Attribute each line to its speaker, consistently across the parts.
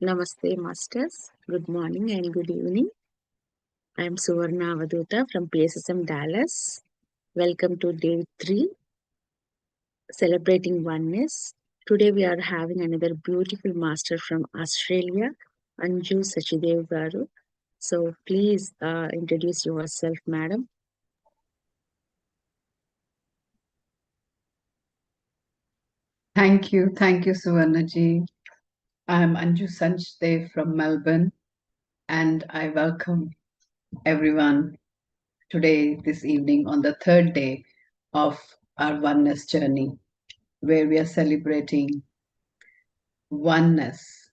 Speaker 1: Namaste, Masters. Good morning and good evening. I am Suvarna Avaduta from PSSM Dallas. Welcome to day 3, Celebrating Oneness. Today we are having another beautiful master from Australia, Anju Sachdev garu. So please introduce yourself, madam.
Speaker 2: Thank you, Suvarnaji. I'm Anju Sachdev from Melbourne, and I welcome everyone today, this evening, on the third day of our oneness journey, where we are celebrating oneness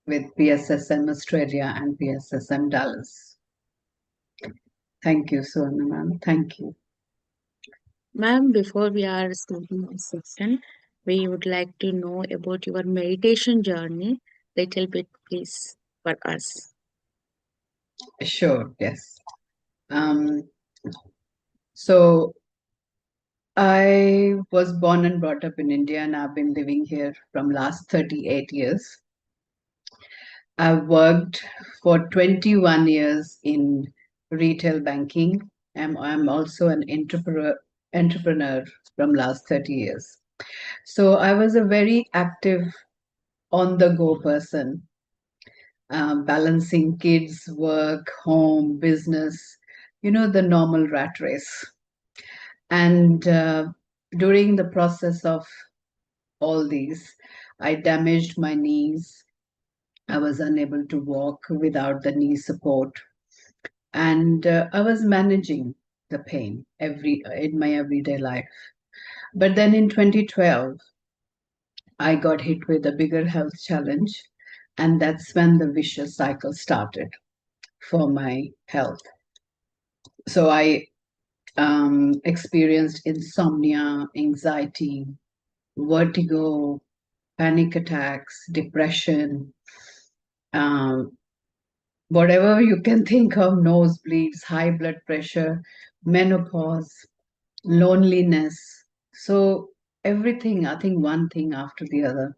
Speaker 2: with PSSM Australia and PSSM Dallas. Thank you, Suvarna ma'am. Thank you.
Speaker 1: Ma'am, before we are starting this session, we would like to know about your meditation journey. Little bit, please, for us.
Speaker 2: Sure, yes. So I was born and brought up in India, and I've been living here from last 38 years. I've worked for 21 years in retail banking. I'm also an entrepreneur from last 30 years. So I was a very active, on-the-go person, balancing kids, work, home, business, the normal rat race. And during the process of all these, I damaged my knees. I was unable to walk without the knee support, and I was managing the pain in my everyday life. But then in 2012, I got hit with a bigger health challenge, and that's when the vicious cycle started for my health. So I experienced insomnia, anxiety, vertigo, panic attacks, depression, um, whatever you can think of, nosebleeds, high blood pressure, menopause, loneliness. So everything, I think one thing after the other.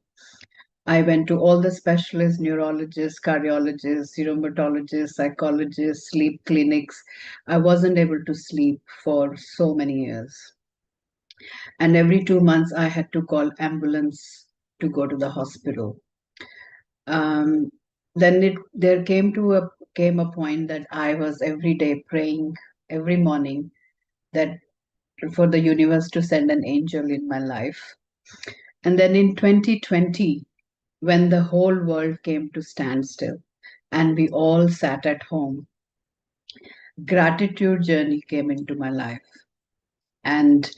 Speaker 2: I went to all the specialists, neurologists, cardiologists, rheumatologists, psychologists, sleep clinics. I wasn't able to sleep for so many years. And every 2 months, I had to call ambulance to go to the hospital. Um, then there came a point that I was every day praying every morning that for the universe to send an angel in my life. And then in 2020, when the whole world came to standstill and we all sat at home, gratitude journey came into my life. And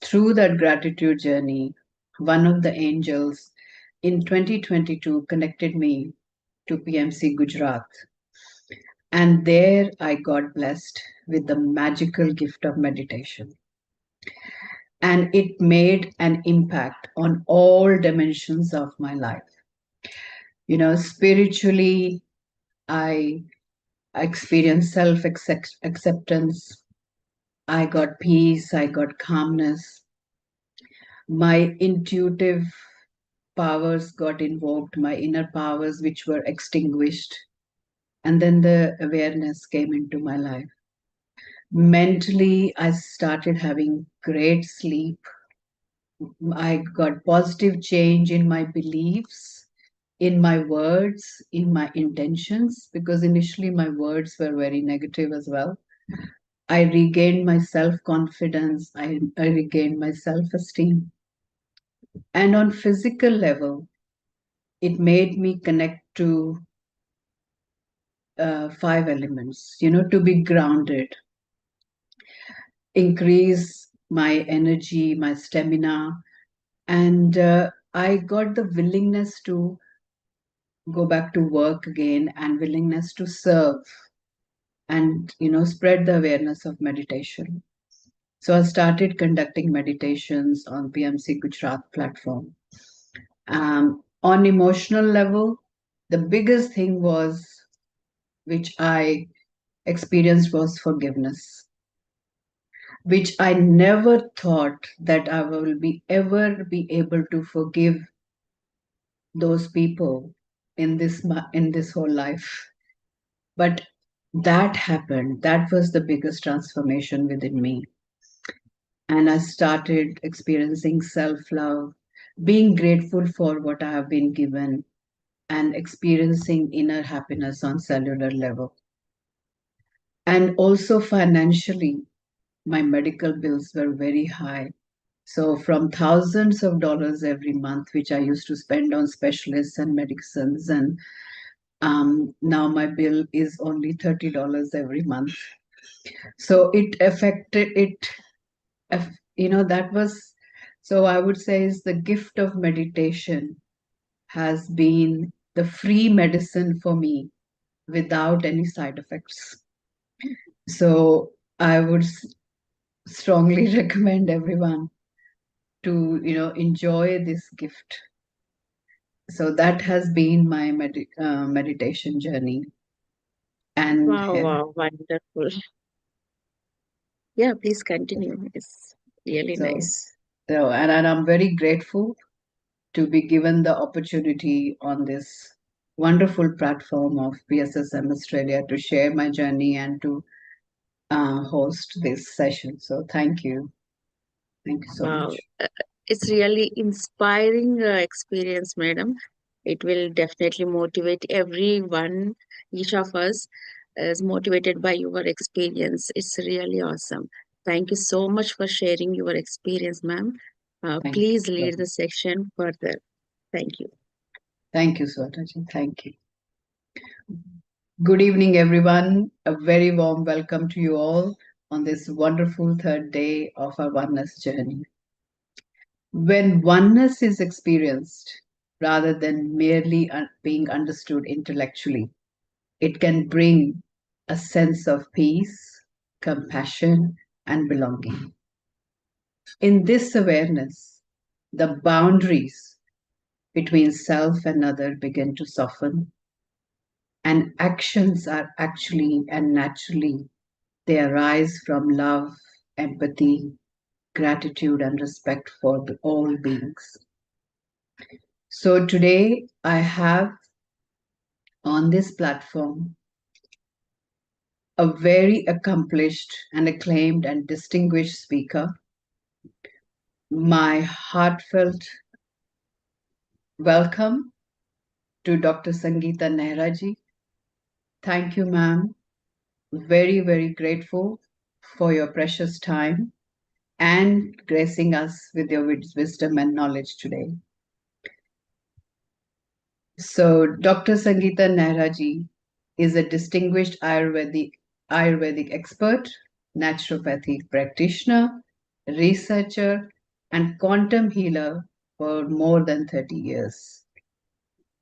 Speaker 2: through that gratitude journey, one of the angels in 2022 connected me to PMC Gujarat. And there I got blessed with the magical gift of meditation. And it made an impact on all dimensions of my life. Spiritually, I experienced self acceptance. I got peace, I got calmness. My intuitive powers got invoked, my inner powers, which were extinguished. And then the awareness came into my life. Mentally, I started having great sleep. I got positive change in my beliefs, in my words, in my intentions, because initially my words were very negative as well. I regained my self confidence, I regained my self esteem. And on physical level, it made me connect to 5 elements, to be grounded, increase my energy, my stamina, and I got the willingness to go back to work again and willingness to serve and spread the awareness of meditation. So I started conducting meditations on PMC Gujarat platform. On emotional level, the biggest thing was which I experienced was forgiveness, which I never thought that I will be ever be able to forgive those people in this whole life. But that happened. That was the biggest transformation within me. And I started experiencing self-love, being grateful for what I have been given, and experiencing inner happiness on cellular level. And also financially, my medical bills were very high. So from thousands of dollars every month, which I used to spend on specialists and medicines, and now my bill is only $30 every month. So it affected it. That was, so I would say, is the gift of meditation has been the free medicine for me without any side effects. So I would strongly recommend everyone to enjoy this gift. So that has been my meditation journey. And
Speaker 1: Wow, wow, wonderful. Yeah, please continue. It's really
Speaker 2: so,
Speaker 1: nice.
Speaker 2: and I'm very grateful to be given the opportunity on this wonderful platform of PSSM Australia to share my journey and to host this session. So thank you. Thank you so
Speaker 1: Wow.
Speaker 2: much.
Speaker 1: It's really inspiring experience, madam. It will definitely motivate everyone. Each of us is motivated by your experience. It's really awesome. Thank you so much for sharing your experience, ma'am.
Speaker 2: Thank
Speaker 1: Please
Speaker 2: you.
Speaker 1: lead the section further. Thank you.
Speaker 2: Thank you, Swataji. Thank you. Good evening, everyone. A very warm welcome to you all on this wonderful third day of our oneness journey. When oneness is experienced rather than merely being understood intellectually, it can bring a sense of peace, compassion, and belonging. In this awareness, the boundaries between self and other begin to soften, and actions are actually and naturally they arise from love, empathy, gratitude, and respect for all beings. So today I have on this platform a very accomplished and acclaimed and distinguished speaker. My heartfelt welcome to Dr. Sangeeta Nehra ji. Thank you, ma'am. Very, very grateful for your precious time and gracing us with your wisdom and knowledge today. So, Dr. Sangeeta Nehra ji is a distinguished Ayurvedic expert, naturopathic practitioner, researcher, and quantum healer for more than 30 years.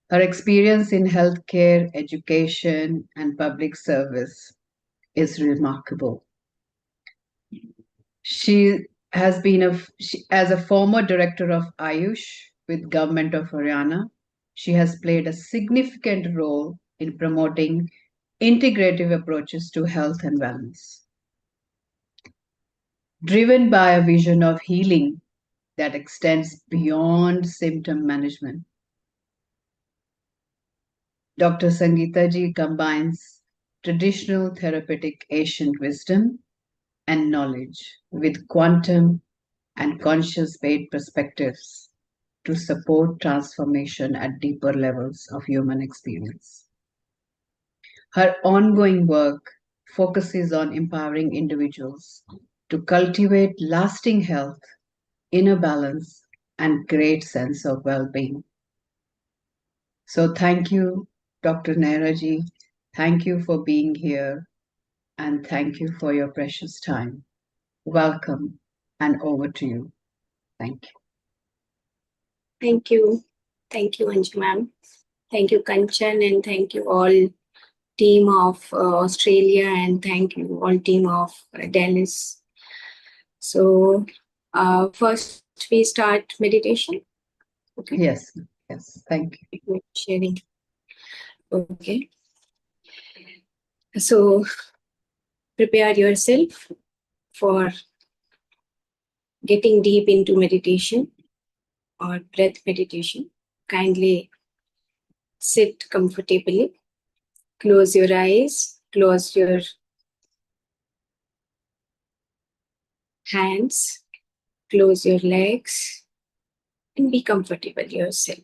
Speaker 2: Her experience in healthcare, education, and public service is remarkable. She has been as a former director of Ayush with Government of Haryana. She has played a significant role in promoting integrative approaches to health and wellness. Driven by a vision of healing that extends beyond symptom management, Dr. Sangeeta ji combines traditional therapeutic ancient wisdom and knowledge with quantum and conscious-based perspectives to support transformation at deeper levels of human experience. Her ongoing work focuses on empowering individuals to cultivate lasting health, inner balance, and great sense of well-being. So thank you, Dr. Nehra ji. Thank you for being here, and thank you for your precious time. Welcome, and over to you. Thank you.
Speaker 3: Thank you. Thank you, Anju ma'am. Thank you, Kanchan, and thank you all team of Australia, and thank you all team of Dennis. So first we start meditation. Okay.
Speaker 2: Yes, yes, thank you.
Speaker 3: Sharing. Okay. So prepare yourself for getting deep into meditation or breath meditation. Kindly Sit comfortably. Close your eyes. Close your hands. Close your legs. And be comfortable yourself.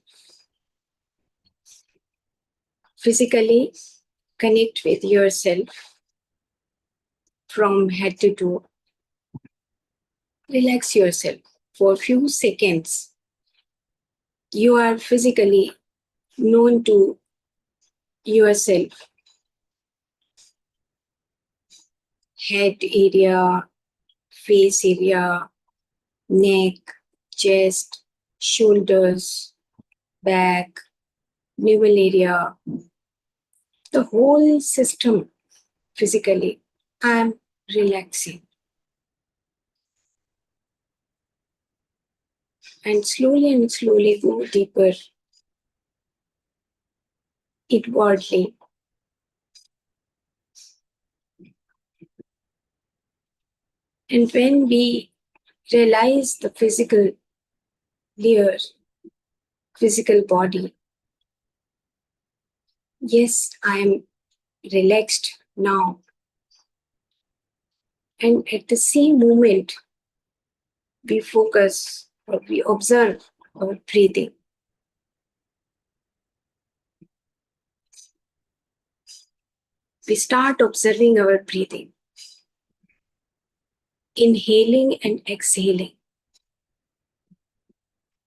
Speaker 3: Physically, connect with yourself from head to toe. Relax yourself for a few seconds. You are physically known to yourself. Head area, face area, neck, chest, shoulders, back, navel area, the whole system physically. I'm relaxing. And slowly go deeper inwardly. And when we realize the physical layer, physical body, yes, I am relaxed now. And at the same moment, we focus or we observe our breathing. We start observing our breathing, inhaling and exhaling.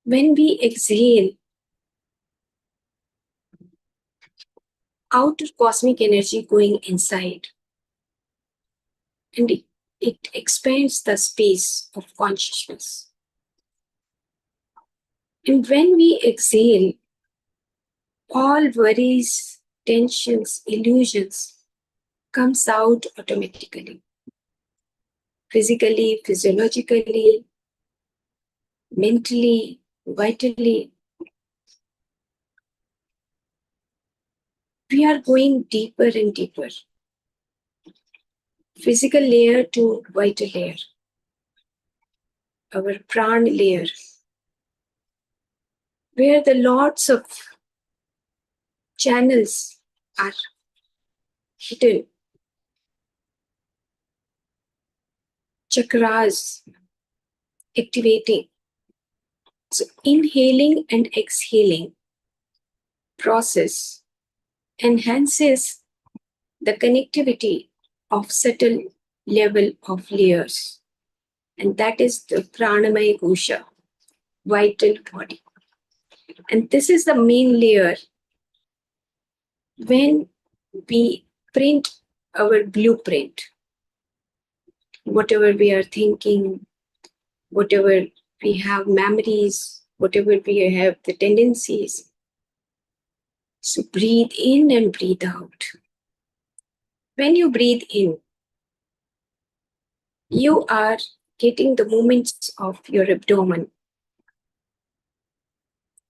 Speaker 3: When we exhale, outer cosmic energy going inside, and it expands the space of consciousness. And when we exhale, all worries, tensions, illusions comes out automatically. Physically, physiologically, mentally, vitally. We are going deeper and deeper. Physical layer to vital layer. Our prana layer, where the lots of channels are hidden. Chakras activating. So inhaling and exhaling process enhances the connectivity of subtle level of layers. And that is the pranamaya kosha, vital body. And this is the main layer. When we print our blueprint, whatever we are thinking, whatever we have memories, whatever we have the tendencies. So breathe in and breathe out. When you breathe in, you are getting the movements of your abdomen,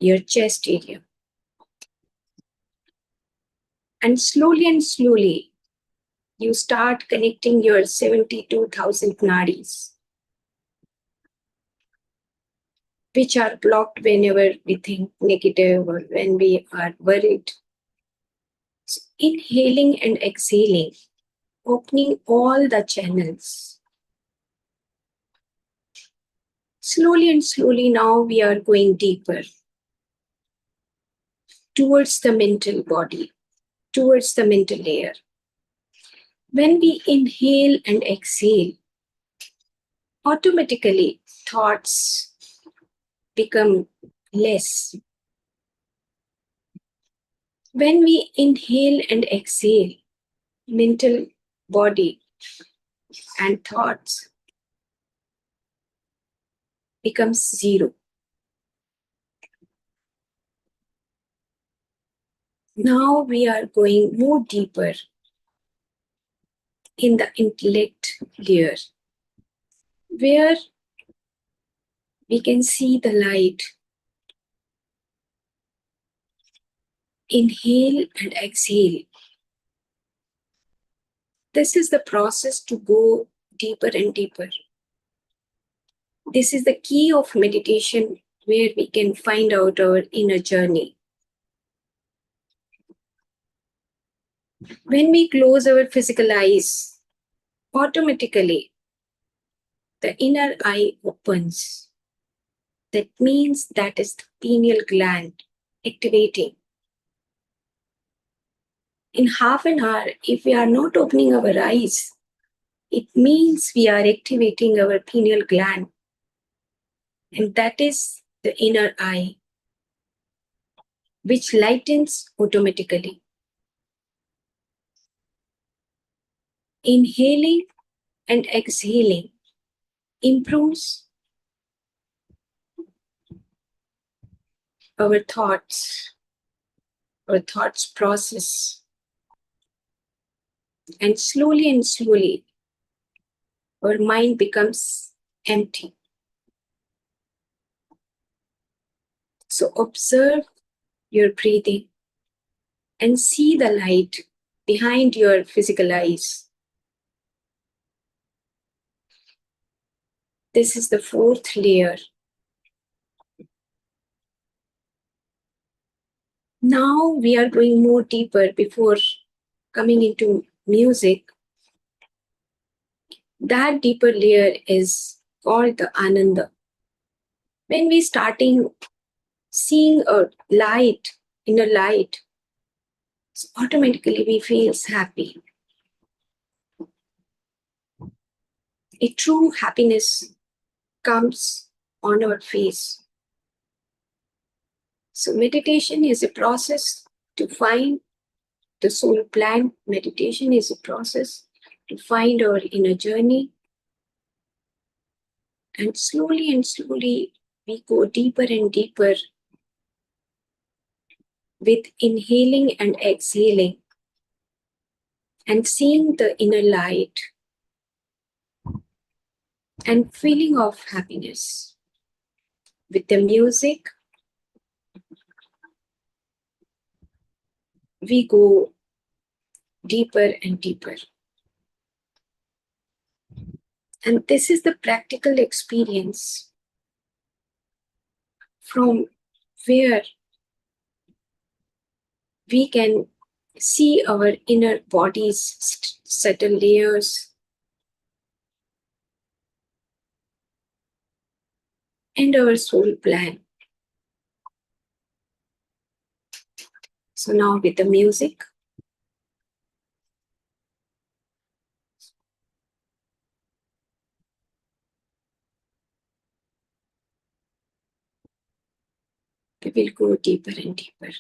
Speaker 3: your chest area. And slowly, you start connecting your 72,000 nadis, which are blocked whenever we think negative or when we are worried. So inhaling and exhaling, opening all the channels. Slowly now we are going deeper towards the mental body, towards the mental layer. When we inhale and exhale, automatically thoughts become less. When we inhale and exhale, mental body and thoughts becomes zero. Now we are going more deeper in the intellect layer, where we can see the light. Inhale and exhale. This is the process to go deeper and deeper. This is the key of meditation, where we can find out our inner journey. When we close our physical eyes, automatically the inner eye opens. That means that is the pineal gland activating. In half an hour, if we are not opening our eyes, it means we are activating our pineal gland, and that is the inner eye, which lightens automatically. Inhaling and exhaling improves our thoughts process, and slowly our mind becomes empty. So observe your breathing and see the light behind your physical eyes. This is the fourth layer. Now we are going more deeper before coming into music. That deeper layer is called the Ananda. When we starting seeing a light, inner light, so automatically we feel happy. A true happiness comes on our face. So meditation is a process to find the soul plan. Meditation is a process to find our inner journey. And slowly we go deeper and deeper with inhaling and exhaling and seeing the inner light and feeling of happiness. With the music, we go deeper and deeper. And this is the practical experience from where we can see our inner body's subtle layers and our soul plan. So now with the music, we will go deeper and deeper.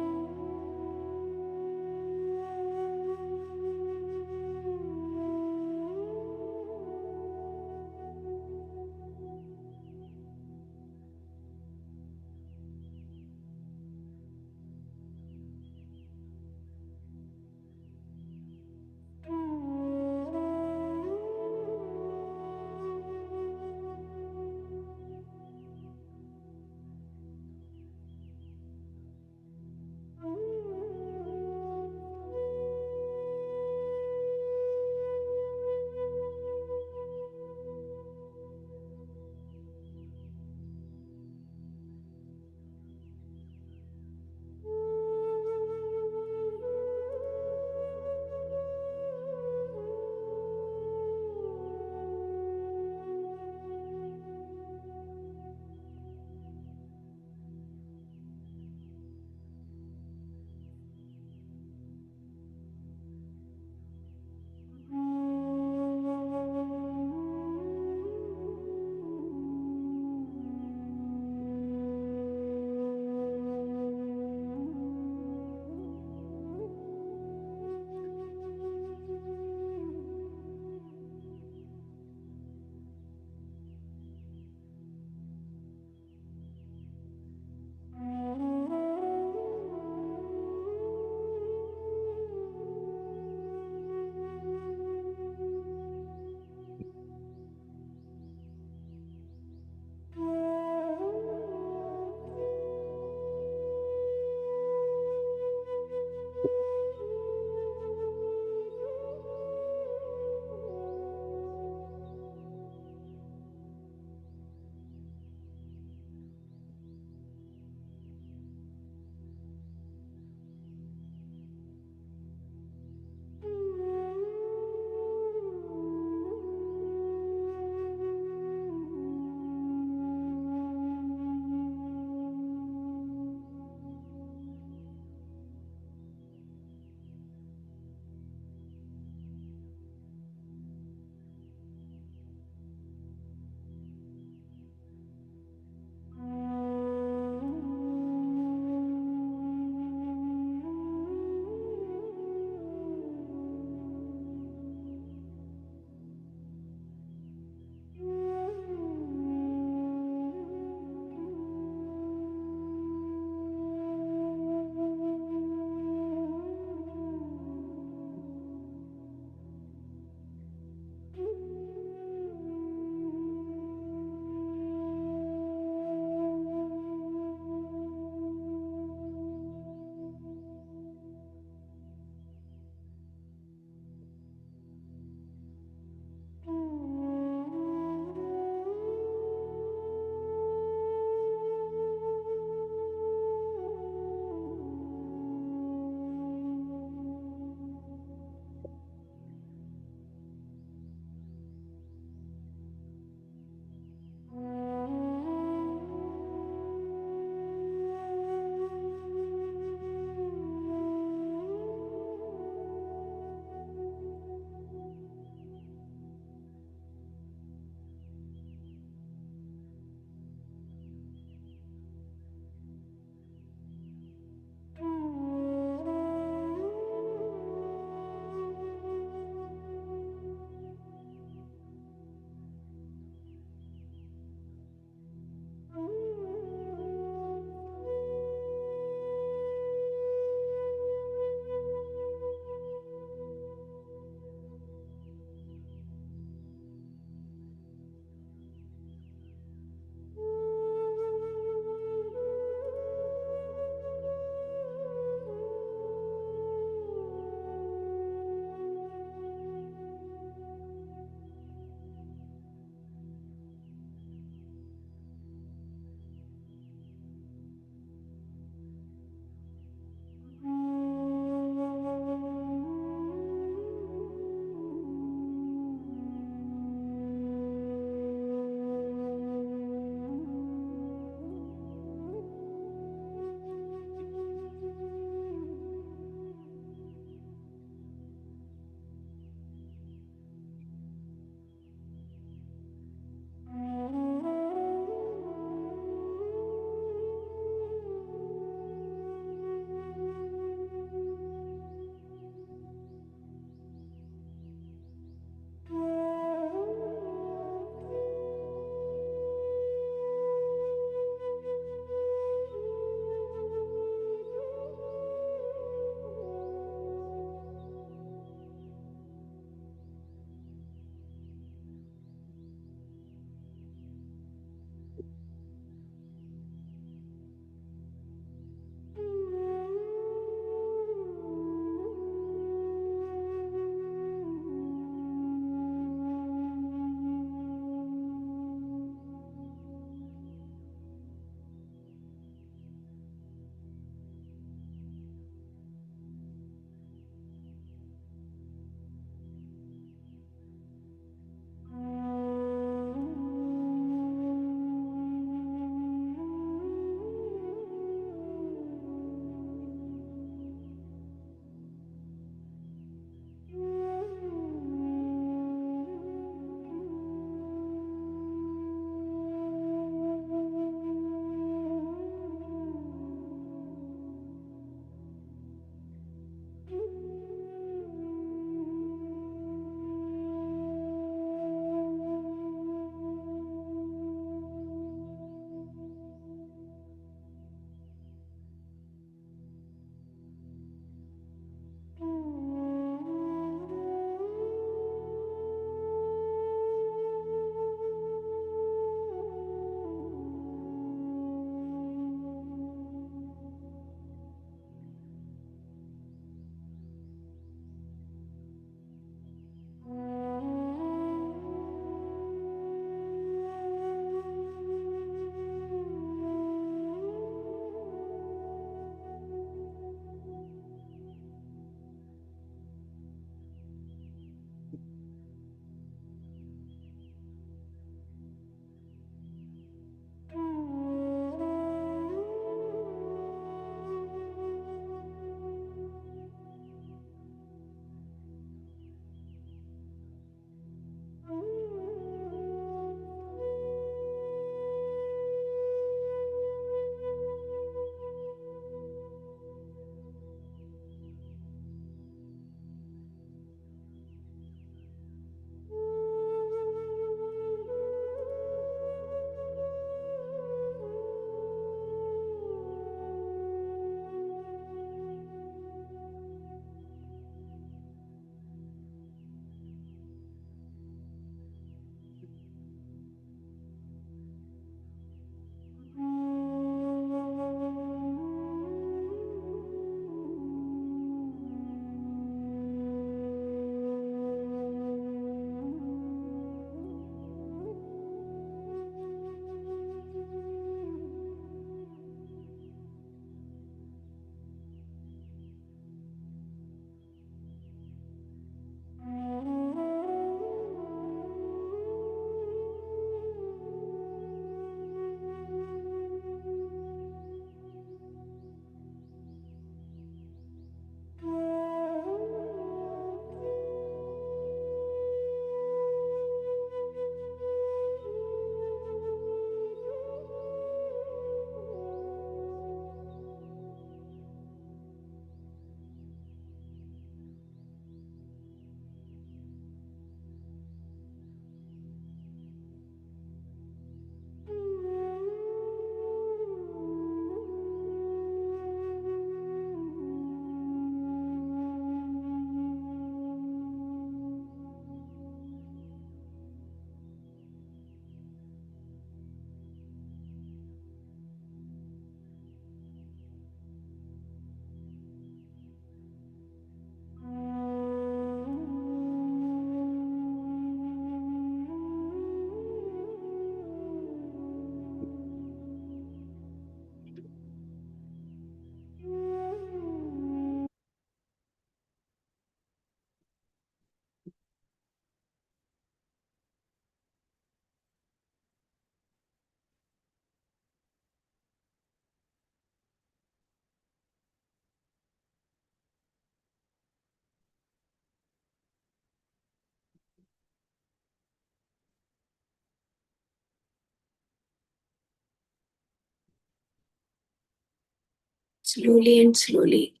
Speaker 3: Slowly and slowly,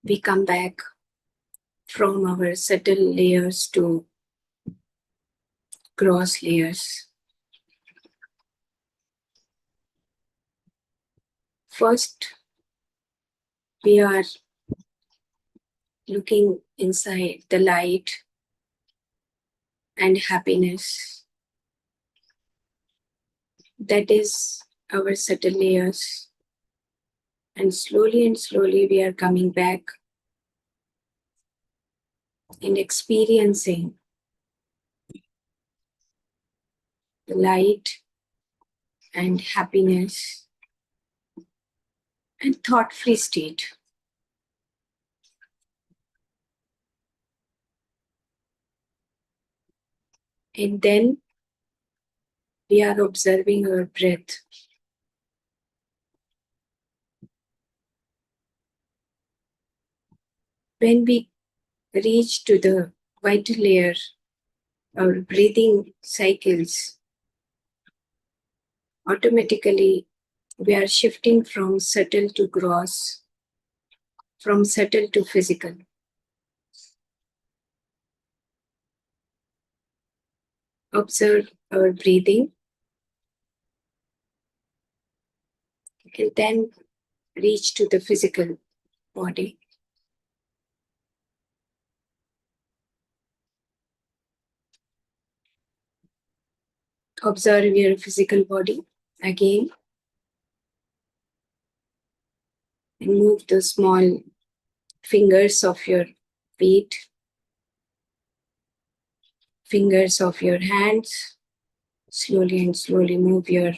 Speaker 3: we come back from our subtle layers to gross layers. First, we are looking inside the light and happiness. That is our subtle layers. And slowly, we are coming back and experiencing the light and happiness and thought-free state. And then we are observing our breath. When we reach to the vital layer, our breathing cycles, automatically we are shifting from subtle to gross, from subtle to physical. Observe our breathing and then reach to the physical body. Observe your physical body again and move the small fingers of your feet, fingers of your hands. Slowly and slowly move your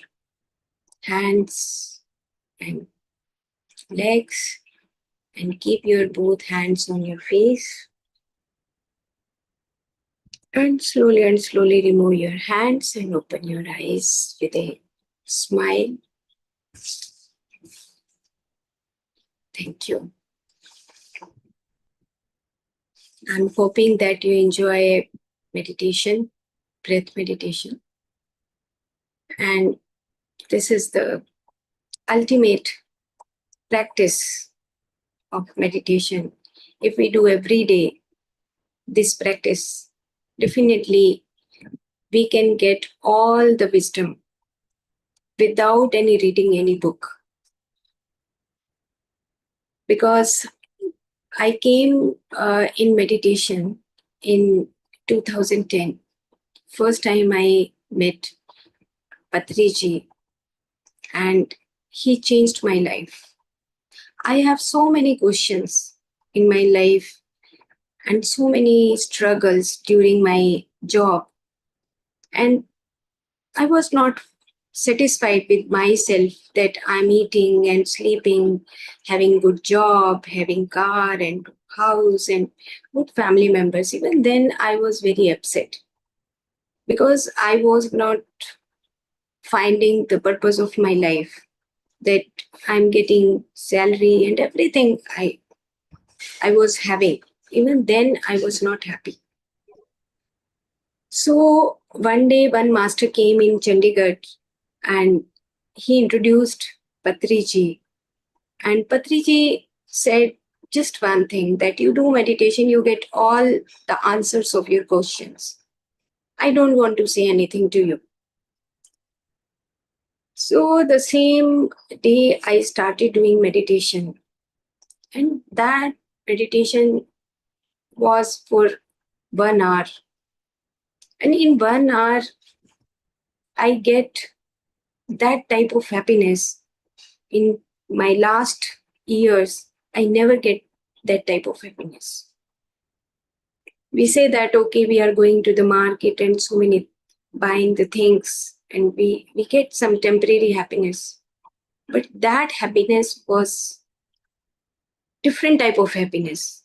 Speaker 3: hands and legs and keep your both hands on your face. And slowly remove your hands and open your eyes with a smile. Thank you. I'm hoping that you enjoy meditation, breath meditation. And this is the ultimate practice of meditation. If we do every day this practice, definitely we can get all the wisdom without any reading any book. Because I came in meditation in 2010. First time I met Patriji, and he changed my life. I have so many questions in my life and so many struggles during my job. And I was not satisfied with myself that I'm eating and sleeping, having good job, having car and house and good family members. Even then I was very upset because I was not finding the purpose of my life, that I'm getting salary and everything I was having. Even then I was not happy. So one day one master came in Chandigarh and he introduced Patriji. And Patriji said just one thing, that you do meditation, you get all the answers of your questions. I don't want to say anything to you. So the same day I started doing meditation. And that meditation was for 1 hour. And in 1 hour, I get that type of happiness. In my last years, I never get that type of happiness. We say that, okay, we are going to the market and so many buying the things and we get some temporary happiness. But that happiness was different type of happiness.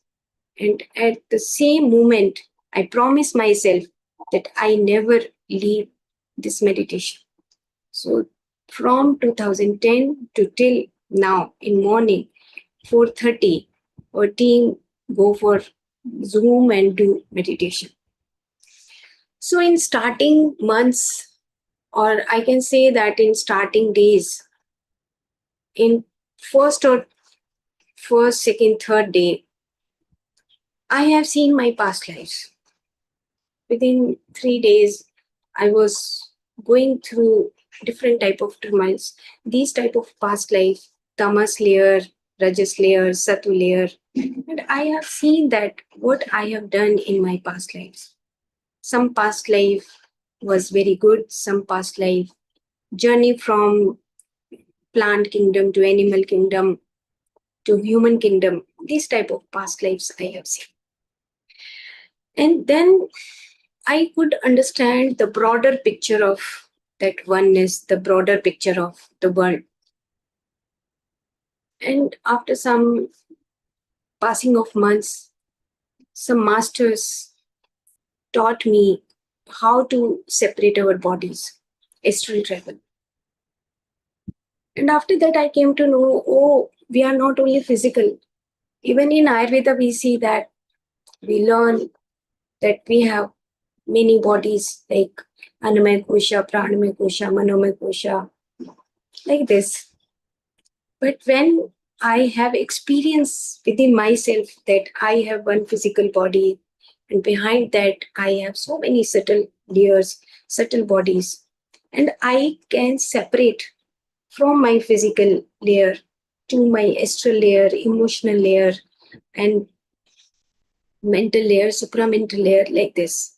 Speaker 3: And at the same moment, I promise myself that I never leave this meditation. So from 2010 to till now, in morning, 4:30, our team go for Zoom and do meditation. So in starting months, or I can say that in starting days, in first, second, third day, I have seen my past lives. Within 3 days, I was going through different type of turmoils. These type of past life, tamas layer, rajas layer, satu layer, and I have seen that what I have done in my past lives. Some past life was very good. Some past life journey from plant kingdom to animal kingdom to human kingdom. These type of past lives I have seen, and then I could understand the broader picture of that oneness, the broader picture of the world. And after some passing of months, some masters taught me how to separate our bodies, astral travel. And after that, I came to know, oh, we are not only physical. Even in Ayurveda, we see that we learn that we have many bodies like Annamaya Kosha, Pranamaya Kosha, Manomaya Kosha, like this. But when I have experience within myself that I have one physical body, and behind that I have so many subtle layers, subtle bodies, and I can separate from my physical layer to my astral layer, emotional layer, and mental layer, supramental layer, like this.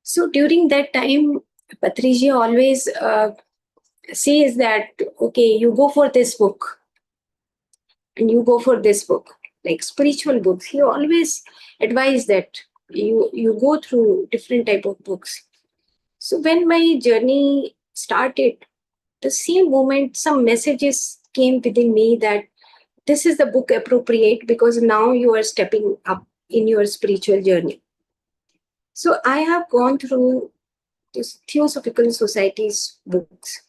Speaker 3: So during that time, Patriji always says that, okay, you go for this book and you go for this book, like spiritual books. He always advised that you go through different type of books. So when my journey started, the same moment some messages came within me that this is the book appropriate because now you are stepping up in your spiritual journey. So I have gone through this Theosophical Society's books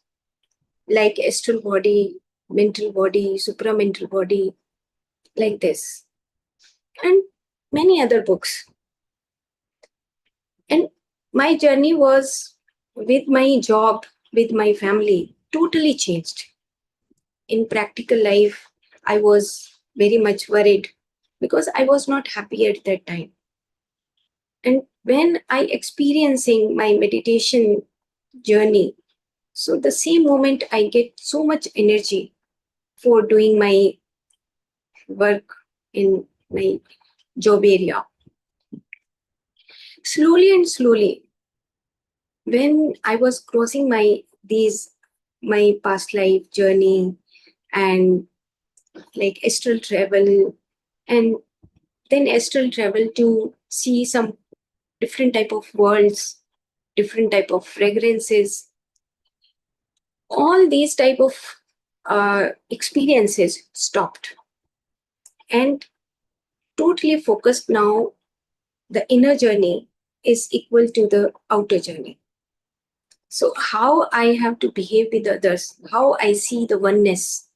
Speaker 3: like astral body, mental body, supramental body, like this, and many other books. And my journey was with my job, with my family, totally changed. In practical life, I was very much worried because I was not happy at that time. And when I experiencing my meditation journey, so the same moment I get so much energy for doing my work in my job area. Slowly and slowly, when I was crossing my past life journey and like astral travel, and then astral travel to see some different type of worlds, different type of fragrances, all these type of experiences stopped and totally focused. Now the inner journey is equal to the outer journey. So how I have to behave with others, how I see the oneness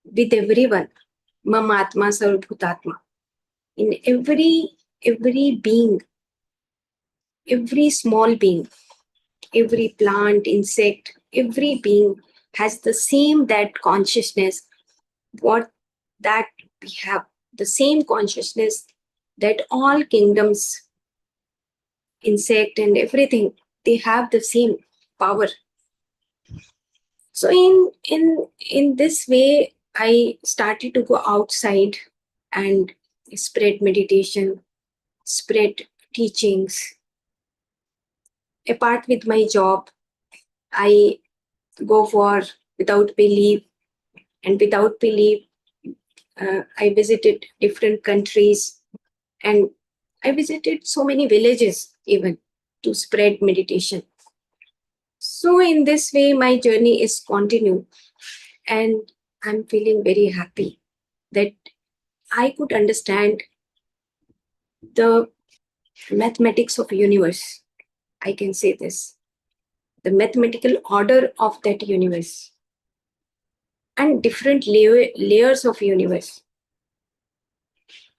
Speaker 3: with everyone, mama atma sarvabhutatma, in every being, every small being, every plant, insect, every being has the same that consciousness, what that we have, the same consciousness that all kingdoms, insect and everything, they have the same power. So in this way, I started to go outside and spread meditation, spread teachings. Apart with my job, I go for without belief, and without belief, I visited different countries, and I visited so many villages even to spread meditation. So in this way, my journey is continued, and I'm feeling very happy that I could understand the mathematics of universe. I can say this, the mathematical order of that universe and different layers of universe.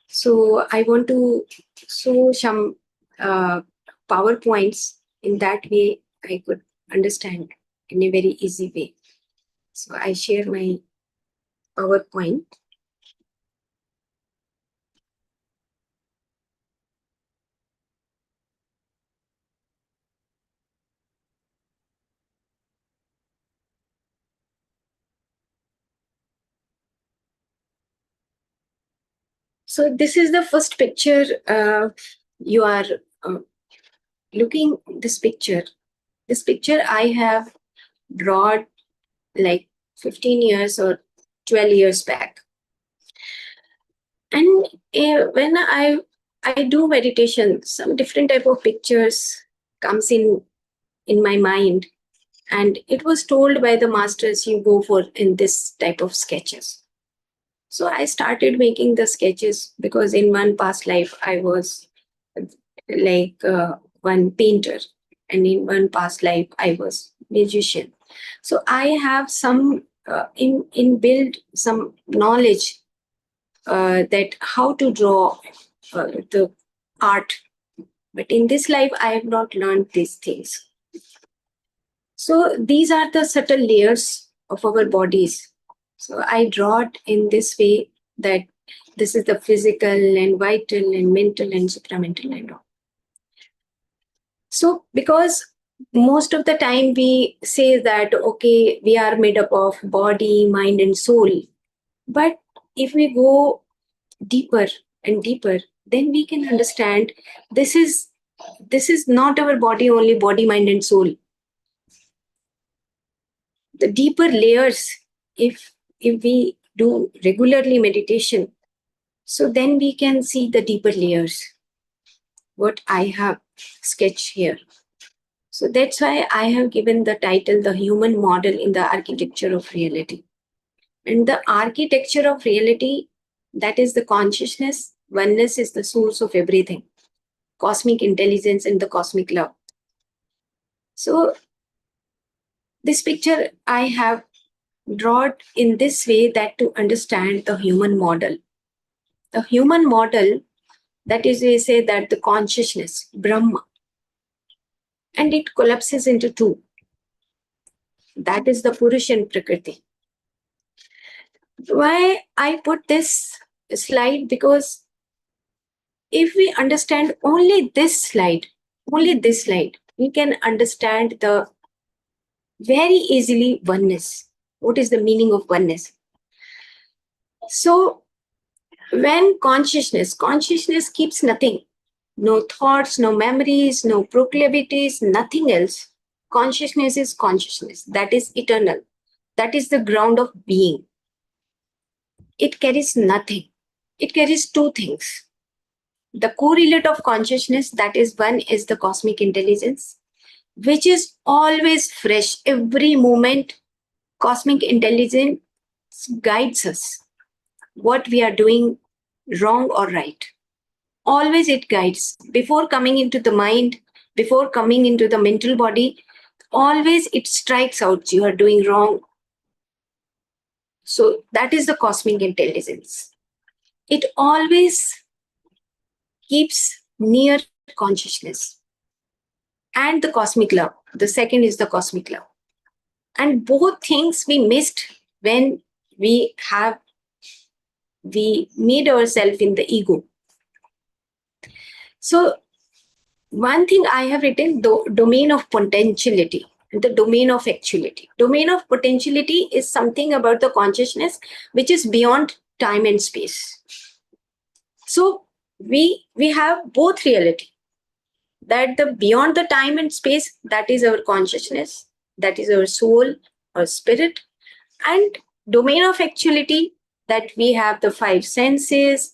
Speaker 3: So I want to show some PowerPoints. In that way, I could understand in a very easy way. So I share my PowerPoint. So this is the first picture. You are uh, looking this picture. This picture I have drawn like 15 years or 12 years back. And when I do meditation, some different type of pictures comes in my mind, and it was told by the masters, you go for in this type of sketches. So I started making the sketches because in one past life I was like one painter, and in one past life I was magician. So I have some in build some knowledge that how to draw the art. But in this life, I have not learned these things. So these are the subtle layers of our bodies. So I draw it in this way that this is the physical and vital and mental and supramental and all. So because most of the time we say that, okay, we are made up of body, mind, and soul. But if we go deeper and deeper, then we can understand this is not our body only, body, mind, and soul. The deeper layers, if we do regularly meditation, so then we can see the deeper layers, what I have sketched here. So that's why I have given the title the human model in the architecture of reality. And the architecture of reality, that is the consciousness, oneness is the source of everything. cosmic intelligence and the cosmic love. So this picture I have drawn in this way, that to understand the human model. The human model, that is, we say that the consciousness, Brahma, and it collapses into two. That is the Purush and Prakriti. Why I put this slide? Because if we understand only this slide, we can understand the very easily oneness. What is the meaning of oneness? So when consciousness keeps nothing, no thoughts, no memories, no proclivities, nothing else. Consciousness is consciousness. That is eternal. That is the ground of being. It carries nothing. It carries two things. The correlate of consciousness, that is one, is the cosmic intelligence, which is always fresh. Every moment, cosmic intelligence guides us. What we are doing wrong or right. Always it guides. Before coming into the mind, before coming into the mental body, always it strikes out, you are doing wrong. So that is the cosmic intelligence. It always keeps near consciousness. And the cosmic love. The second is the cosmic love. And both things we missed when we made ourselves in the ego. So one thing I have written, the domain of potentiality, the domain of actuality. Domain of potentiality is something about the consciousness which is beyond time and space. So we have both reality. That the beyond the time and space, that is our consciousness, that is our soul or spirit. And domain of actuality, that we have the five senses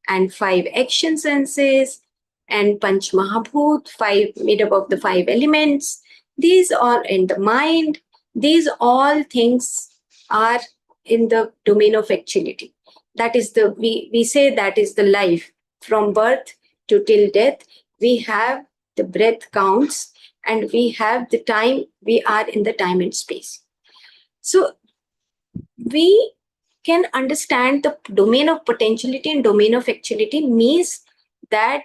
Speaker 3: and five action senses and Panch Mahabhut, five made up of the five elements. These are in the mind. These all things are in the domain of actuality. That is the, we say that is the life from birth to till death. We have the breath counts and we have the time, we are in the time and space. So we can understand the domain of potentiality and domain of actuality means that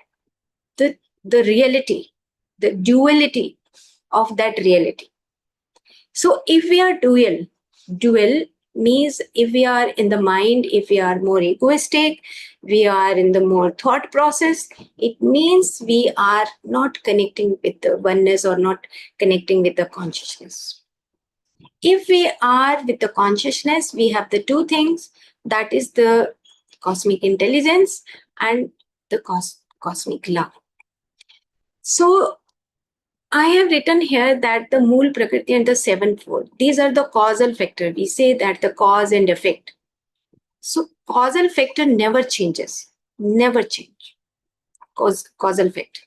Speaker 3: the reality, the duality of that reality. So if we are dual means if we are in the mind, if we are more egoistic, we are in the more thought process, it means we are not connecting with the oneness or not connecting with the consciousness. If we are with the consciousness, we have the two things, that is the cosmic intelligence and the cosmic love. So I have written here that the Mool Prakriti and the sevenfold, these are the causal factor. We say that the cause and effect. So causal factor never changes, never change. Causal factor.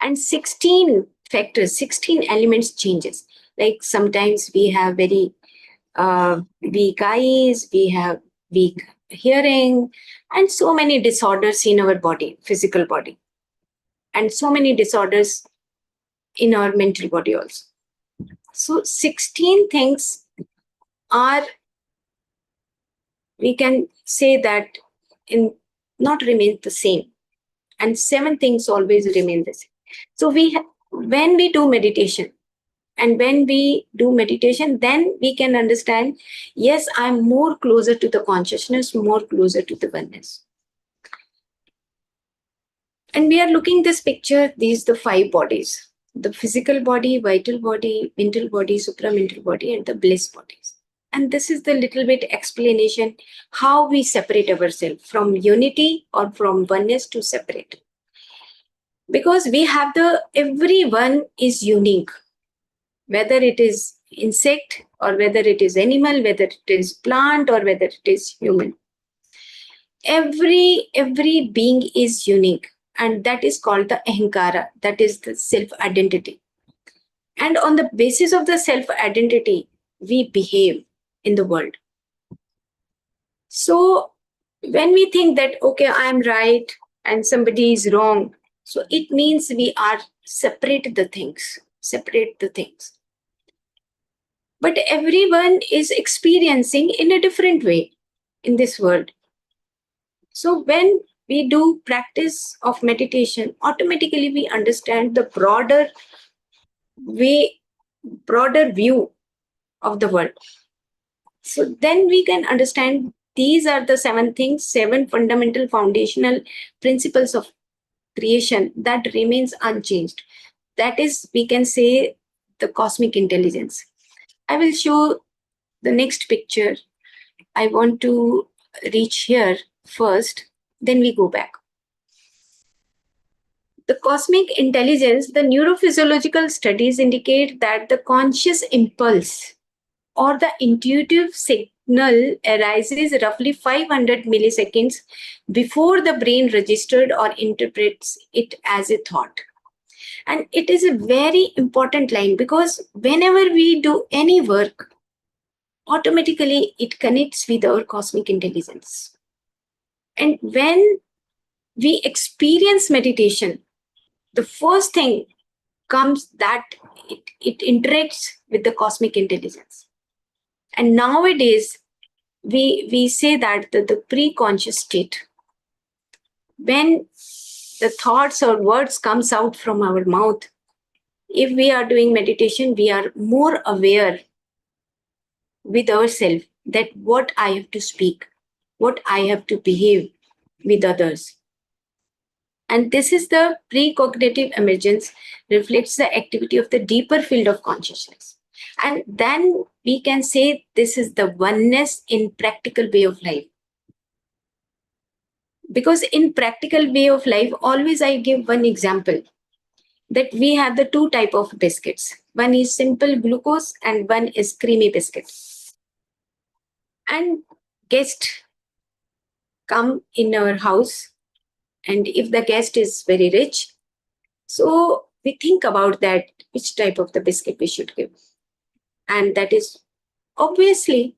Speaker 3: And 16 factors, 16 elements changes. Like sometimes we have very weak eyes, we have weak hearing, and so many disorders in our body, physical body, and so many disorders in our mental body also. So 16 things are, we can say that, in not remain the same, and 7 things always remain the same. So when we do meditation, then we can understand, yes, I'm more closer to the consciousness, more closer to the oneness. And we are looking this picture, these the 5 bodies: the physical body, vital body, mental body, supramental body, and the bliss bodies. And this is the little bit explanation how we separate ourselves from unity or from oneness to separate. Because we have everyone is unique, whether it is insect or whether it is animal, whether it is plant or whether it is human. Every being is unique, and that is called the ahankara, that is the self-identity. And on the basis of the self-identity, we behave in the world. So when we think that, okay, I am right and somebody is wrong, So it means we are separate the things. But everyone is experiencing in a different way in this world. So when we do practice of meditation, automatically we understand the broader view of the world. So then we can understand these are the 7 fundamental foundational principles of creation that remains unchanged. That is, we can say, the cosmic intelligence. I will show the next picture. I want to reach here first, then we go back. The cosmic intelligence, the neurophysiological studies indicate that the conscious impulse or the intuitive signal arises roughly 500 milliseconds before the brain registered or interprets it as a thought. And it is a very important line because whenever we do any work, automatically it connects with our cosmic intelligence. And when we experience meditation, the first thing comes that it interacts with the cosmic intelligence. And nowadays, we say that the pre-conscious state, when the thoughts or words comes out from our mouth, if we are doing meditation, we are more aware with ourselves that what I have to speak, what I have to behave with others. And this is the precognitive emergence, reflects the activity of the deeper field of consciousness. And then we can say this is the oneness in practical way of life. Because in practical way of life, always I give one example that we have the 2 type of biscuits. One is simple glucose and one is creamy biscuit. And guests come in our house, and if the guest is very rich, so we think about that which type of the biscuit we should give. And that is obviously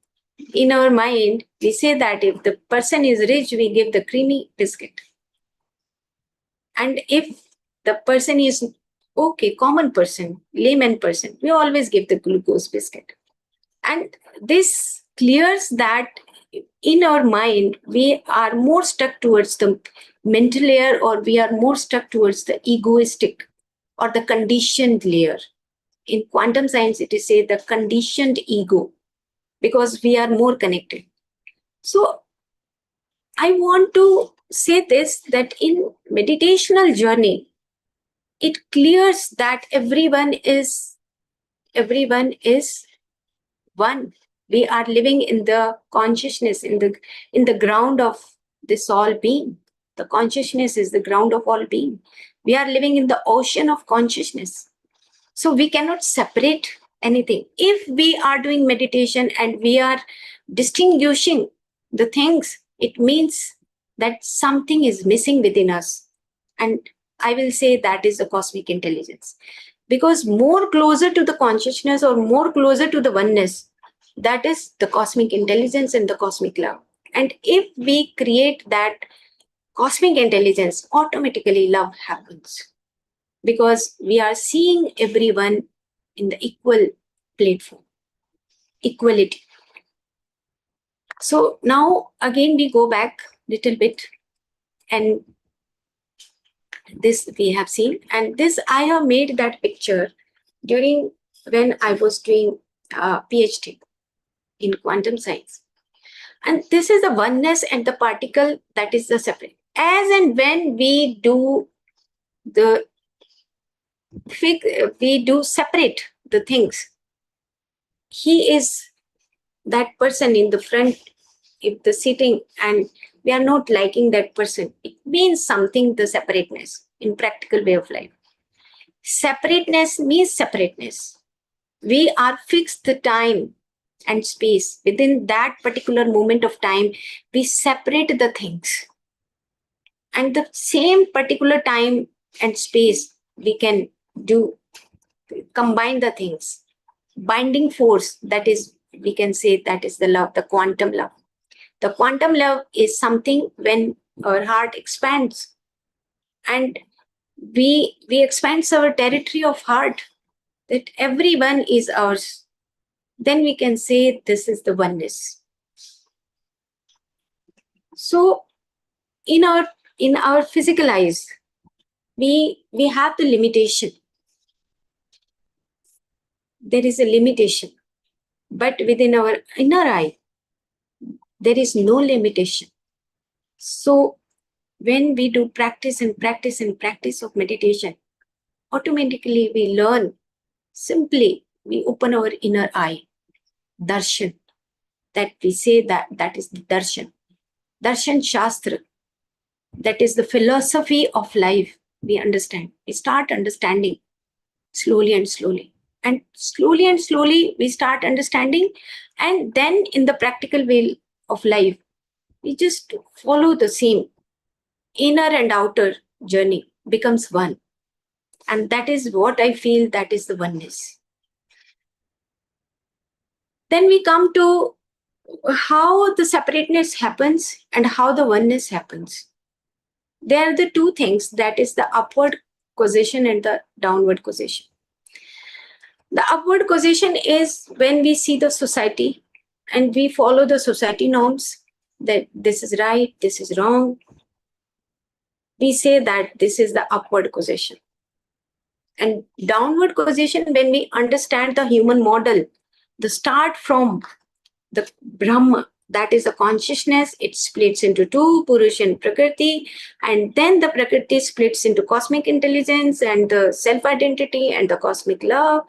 Speaker 3: in our mind, we say that if the person is rich, we give the creamy biscuit. And if the person is okay, common person, layman person, we always give the glucose biscuit. And this clears that in our mind, we are more stuck towards the mental layer, or we are more stuck towards the egoistic or the conditioned layer. In quantum science, it is said the conditioned ego, because we are more connected. So I want to say this, that in meditational journey, it clears that everyone is one. We are living in the consciousness, in the ground of this all being. The consciousness is the ground of all being. We are living in the ocean of consciousness. So we cannot separate anything. If we are doing meditation and we are distinguishing the things, it means that something is missing within us. And I will say that is the cosmic intelligence. Because more closer to the consciousness or more closer to the oneness, that is the cosmic intelligence and the cosmic love. And if we create that cosmic intelligence, automatically love happens. Because we are seeing everyone in the equal platform, equality. So now again we go back a little bit, and this we have seen, and this I have made that picture during when I was doing PhD in quantum science. And this is the oneness and the particle, that is the separate. As and when we do separate the things, he is that person in the front, if the sitting, and we are not liking that person, it means something, the separateness in practical way of life. Separateness means separateness. We are fixed the time and space. Within that particular moment of time, we separate the things. And the same particular time and space, we can combine the things. Binding force, that is, we can say that is the love, the quantum love. The quantum love is something when our heart expands and we expand our territory of heart, that everyone is ours, then we can say this is the oneness. So in our physical eyes, we have the limitation. There is a limitation. But within our inner eye, there is no limitation. So when we do practice and practice and practice of meditation, automatically we learn. Simply, we open our inner eye, darshan, that we say that is the darshan. Darshan Shastra, that is the philosophy of life. We understand. We start understanding slowly and slowly. And slowly, we start understanding. And then in the practical way of life, we just follow the same. Inner and outer journey becomes one. And that is what I feel, that is the oneness. Then we come to how the separateness happens and how the oneness happens. There are the two things, that is the upward causation and the downward causation. The upward causation is when we see the society and we follow the society norms, that this is right, this is wrong. We say that this is the upward causation. And downward causation, when we understand the human model, the start from the Brahma, that is the consciousness, it splits into two, Purush and Prakriti, and then the Prakriti splits into cosmic intelligence and the self-identity and the cosmic love,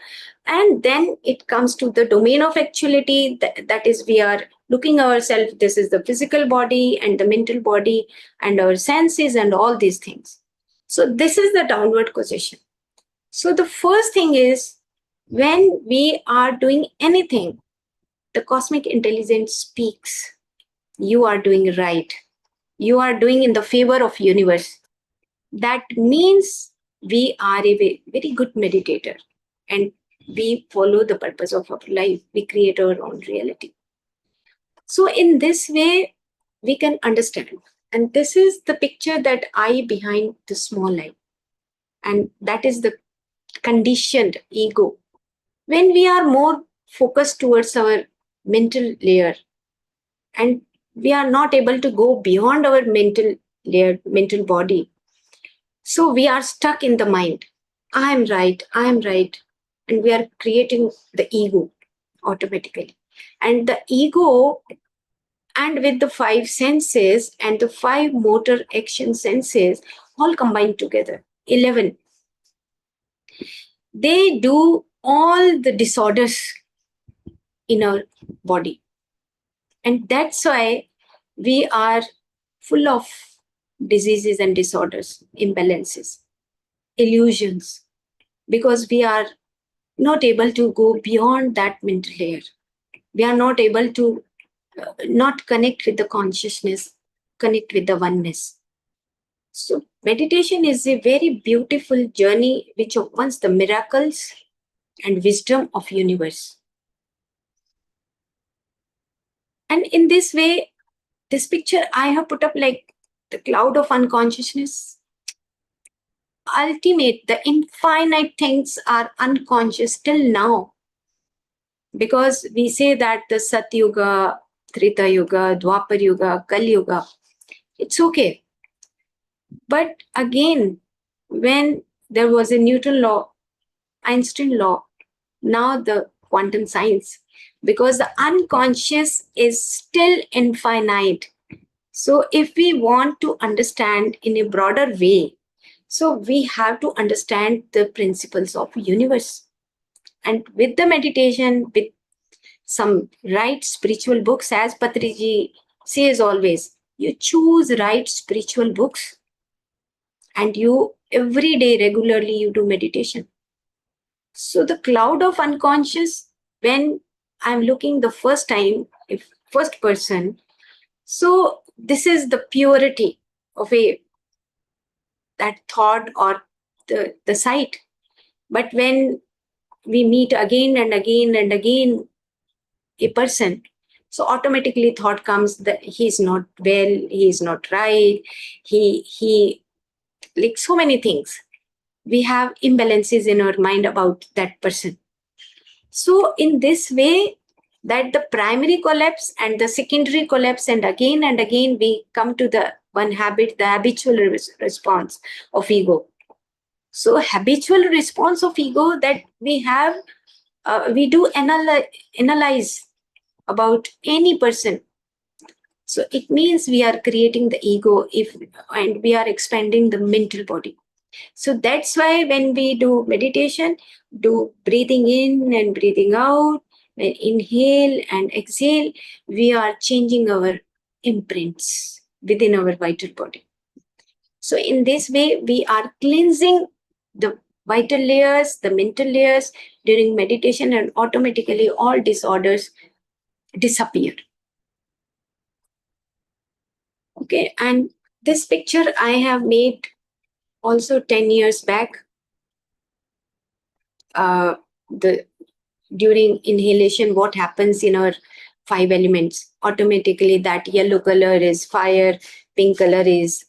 Speaker 3: and then it comes to the domain of actuality, that is we are looking ourselves, this is the physical body and the mental body and our senses and all these things. So this is the downward causation. So the first thing is, when we are doing anything, the cosmic intelligence speaks. You are doing right. You are doing in the favor of universe. That means we are a very good meditator and we follow the purpose of our life. We create our own reality. So in this way, we can understand. And this is the picture that I behind the small I. And that is the conditioned ego. When we are more focused towards our mental layer and we are not able to go beyond our mental layer, mental body, so we are stuck in the mind. I am right, and we are creating the ego automatically. And the ego, and with the five senses and the five motor action senses all combined together, 11, they do all the disorders in our body. And that's why we are full of diseases and disorders, imbalances, illusions, because we are not able to go beyond that mental layer. We are not able to not connect with the consciousness, connect with the oneness. So meditation is a very beautiful journey which opens the miracles and wisdom of universe. And in this way, this picture I have put up like the cloud of unconsciousness. Ultimate, the infinite things are unconscious till now. Because we say that the Sat Yuga, Trita Yuga, Dwapar Yuga, Kali Yuga, it's okay. But again, when there was a Newton law, Einstein law, now the quantum science, because the unconscious is still infinite. So if we want to understand in a broader way, so we have to understand the principles of universe. And with the meditation, with some right spiritual books, as Patriji says always, you choose right spiritual books and you every day regularly you do meditation. So the cloud of unconscious, when I'm looking the first time, if first person, so this is the purity of that thought or the sight. But when we meet again and again and again a person, so automatically thought comes that he's not well, he's not right, he like so many things. we have imbalances in our mind about that person. So in this way, that the primary collapse and the secondary collapse, and again we come to the one habit, the habitual response of ego. So habitual response of ego that we have, we do analyze about any person. So it means we are creating the ego and we are expanding the mental body. So that's why when we do meditation, do breathing in and breathing out, and inhale and exhale, we are changing our imprints within our vital body. So in this way, we are cleansing the vital layers, the mental layers during meditation, and automatically all disorders disappear. Okay, and this picture I have made also 10 years back. The during inhalation, what happens in our 5 elements? Automatically, that yellow color is fire, pink color is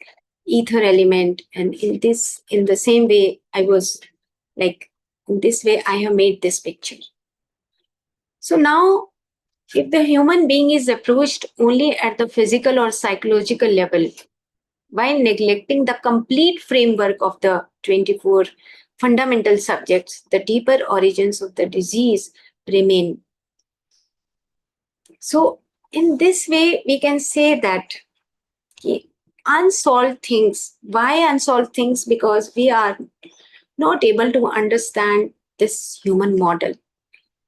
Speaker 3: ether element, and in the same way, I was like, in this way, I have made this picture. So now, if the human being is approached only at the physical or psychological level, while neglecting the complete framework of the 24 fundamental subjects, the deeper origins of the disease remain. So, in this way, we can say that unsolved things. Why unsolved things? Because we are not able to understand this human model.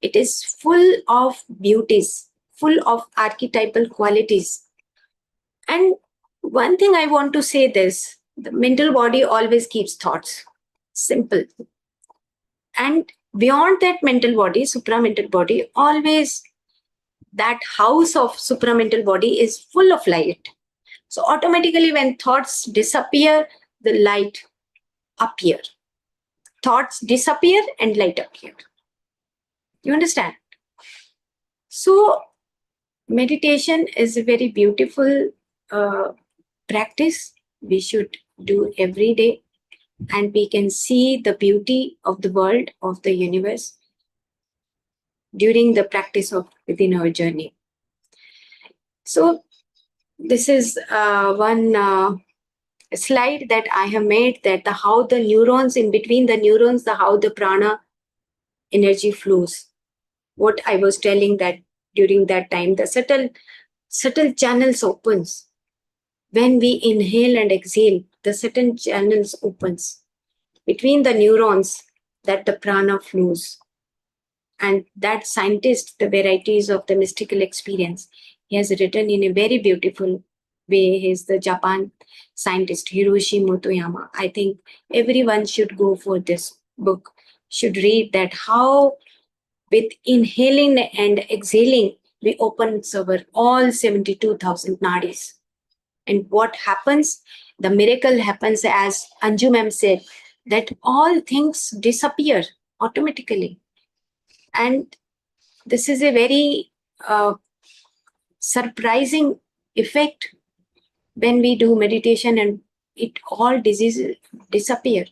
Speaker 3: It is full of beauties, full of archetypal qualities. And one thing I want to say this, the mental body always keeps thoughts. Simple. And beyond that mental body, supramental body, always that house of supramental body is full of light. So automatically when thoughts disappear, the light appear. Thoughts disappear and light appear. You understand? So meditation is a very beautiful practice we should do every day, and we can see the beauty of the world, of the universe during the practice of within our journey. So this is one slide that I have made, that how the neurons, in between the neurons, how the prana energy flows. What I was telling, that during that time, the subtle channels opens. When we inhale and exhale, the certain channels opens between the neurons, that the prana flows. And that scientist, the varieties of the mystical experience, he has written in a very beautiful way. He is the Japan scientist Hiroshi Motoyama. I think everyone should go for this book, should read that how with inhaling and exhaling, we open our all 72,000 nadis. And what happens? The miracle happens, as Anju ma'am said, that all things disappear automatically. And this is a very surprising effect when we do meditation, and it all diseases disappear.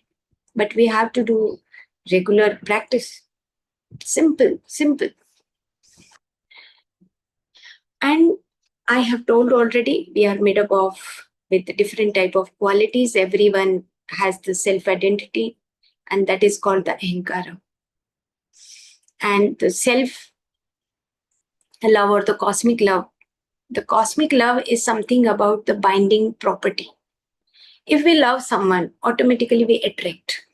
Speaker 3: But we have to do regular practice. Simple. And I have told already, we are made up of with different type of qualities. Everyone has the self-identity, and that is called the ahankara. And the self love, or the cosmic love is something about the binding property. If we love someone, automatically we attract.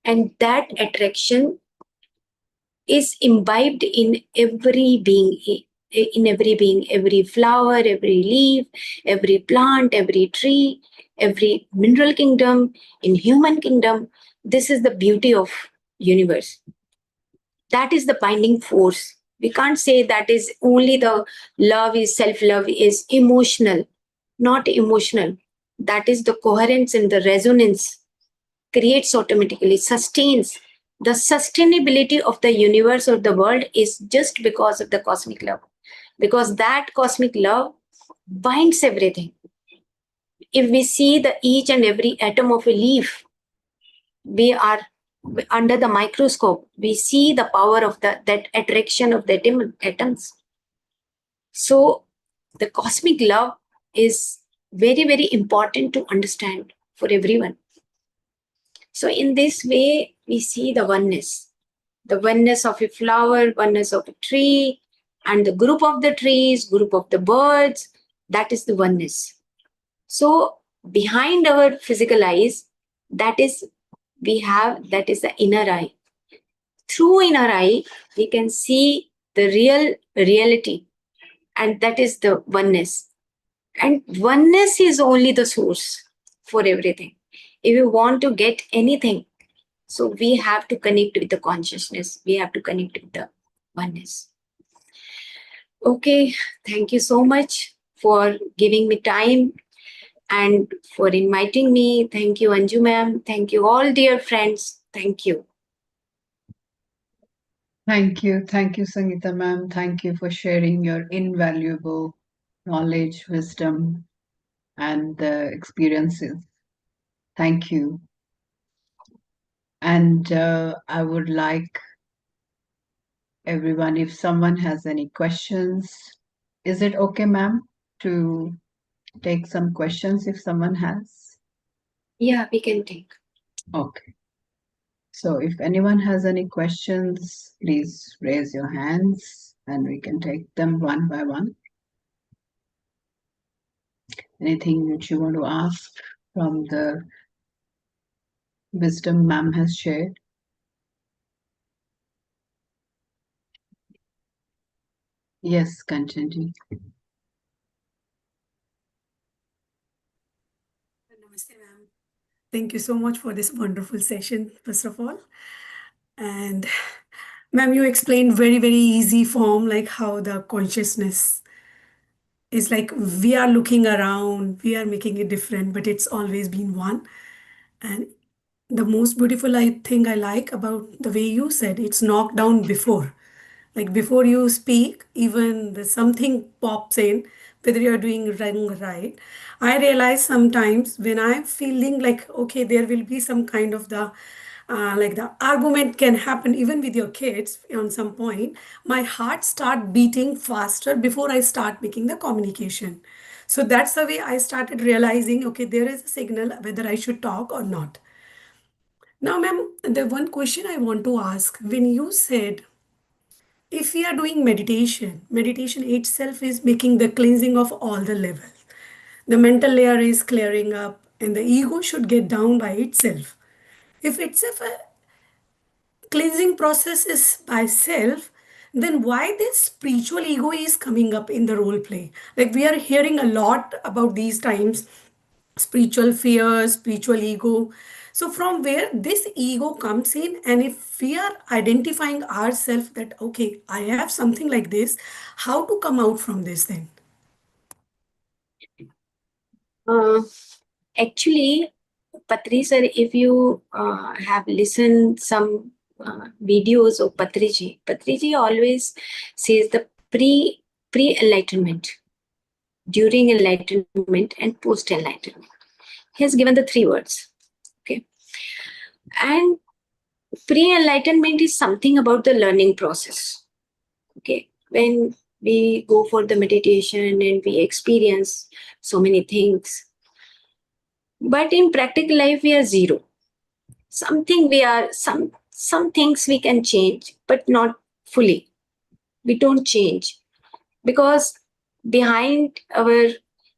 Speaker 3: And that attraction is imbibed in every being, every flower, every leaf, every plant, every tree, every mineral kingdom, in human kingdom. This is the beauty of universe. That is the binding force. We can't say that is only the love is self-love is emotional. Not emotional. That is the coherence and the resonance creates automatically, sustains. The sustainability of the universe or the world is just because of the cosmic love. Because that cosmic love binds everything. If we see the each and every atom of a leaf, we are under the microscope, we see the power of that attraction of the atoms. So the cosmic love is very, very important to understand for everyone. So in this way, we see the oneness of a flower, oneness of a tree, and the group of the trees, group of the birds. That is the oneness. So behind our physical eyes, that is that is the inner eye. Through inner eye, we can see the real reality, and that is the oneness. And oneness is only the source for everything. If you want to get anything, so we have to connect with the consciousness. We have to connect with the oneness. Okay, thank you so much for giving me time and for inviting me. Thank you, Anju ma'am. Thank you, all dear friends. Thank you.
Speaker 2: Thank you. Thank you, Sangeeta ma'am. Thank you for sharing your invaluable knowledge, wisdom, and experiences. Thank you. And I would like everyone, if someone has any questions, is it okay, ma'am, to take some questions if someone has?
Speaker 3: Yeah, we can take.
Speaker 2: Okay. So if anyone has any questions, please raise your hands and we can take them one by one. Anything which you want to ask from the wisdom ma'am has shared? Yes, Kanchanji.
Speaker 4: Namaste, ma'am. Thank you so much for this wonderful session, first of all. And ma'am, you explained very, very easy form, like how the consciousness is like we are looking around, we are making it different, but it's always been one. And the most beautiful I like about the way you said it's knocked down before. Like before you speak, even the something pops in, whether you're doing wrong or right. I realize sometimes when I'm feeling like, okay, there will be some kind of like the argument can happen even with your kids on some point, my heart start beating faster before I start making the communication. So that's the way I started realizing, okay, there is a signal whether I should talk or not. Now, ma'am, the one question I want to ask, when you said if we are doing meditation, meditation itself is making the cleansing of all the levels. The mental layer is clearing up and the ego should get down by itself. If itself a cleansing process is by self, then why this spiritual ego is coming up in the role play? Like we are hearing a lot about these times, spiritual fear, spiritual ego. So from where this ego comes in, and if we are identifying ourselves that okay, I have something like this, how to come out from this then?
Speaker 3: Uh, Actually, Patri sir, if you have listened some videos of Patriji, Patriji always says the pre-enlightenment, during enlightenment, and post-enlightenment. He has given the three words. Okay, and pre-enlightenment is something about the learning process. Okay, when we go for the meditation and we experience so many things, but in practical life we are zero. Something we are some things we can change, but not fully. We don't change because behind our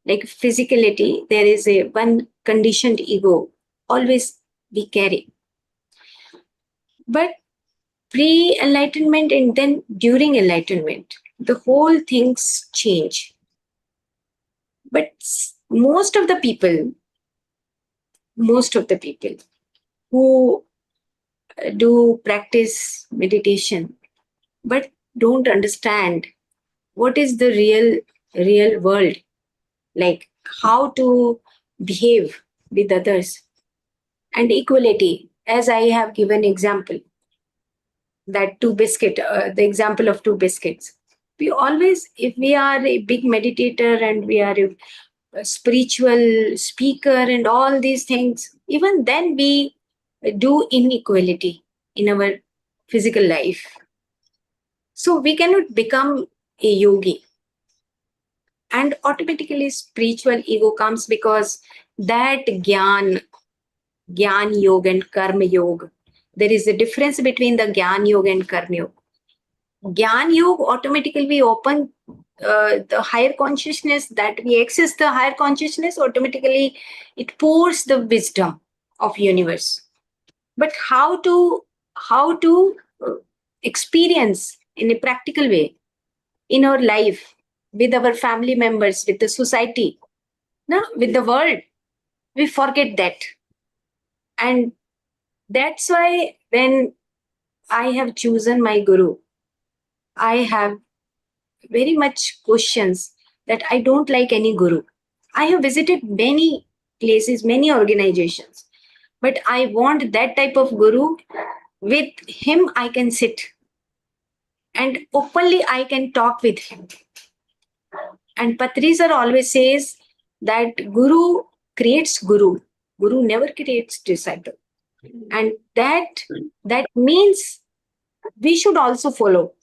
Speaker 3: like physicality there is a one conditioned ego always we carry. But pre-enlightenment and then during enlightenment, the whole things change. But most of the people who do practice meditation but don't understand what is the real world, like how to behave with others and equality, as I have given example, that the example of two biscuits. We always, if we are a big meditator and we are a spiritual speaker and all these things, even then we do inequality in our physical life. So we cannot become a yogi. And automatically spiritual ego comes because that Gyan yoga and karma yoga, there is a difference between the Gyan yoga and karma yoga. Gyan yoga automatically we open the higher consciousness, that we access the higher consciousness, automatically it pours the wisdom of universe. But how to experience in a practical way in our life, with our family members, with the society, no, with the world, we forget that. And that's why when I have chosen my guru, I have very much questions that I don't like any guru. I have visited many places, many organizations, but I want that type of guru. With him I can sit and openly I can talk with him. And Patriji sir always says that guru creates guru. Guru never creates disciple. And that means we should also follow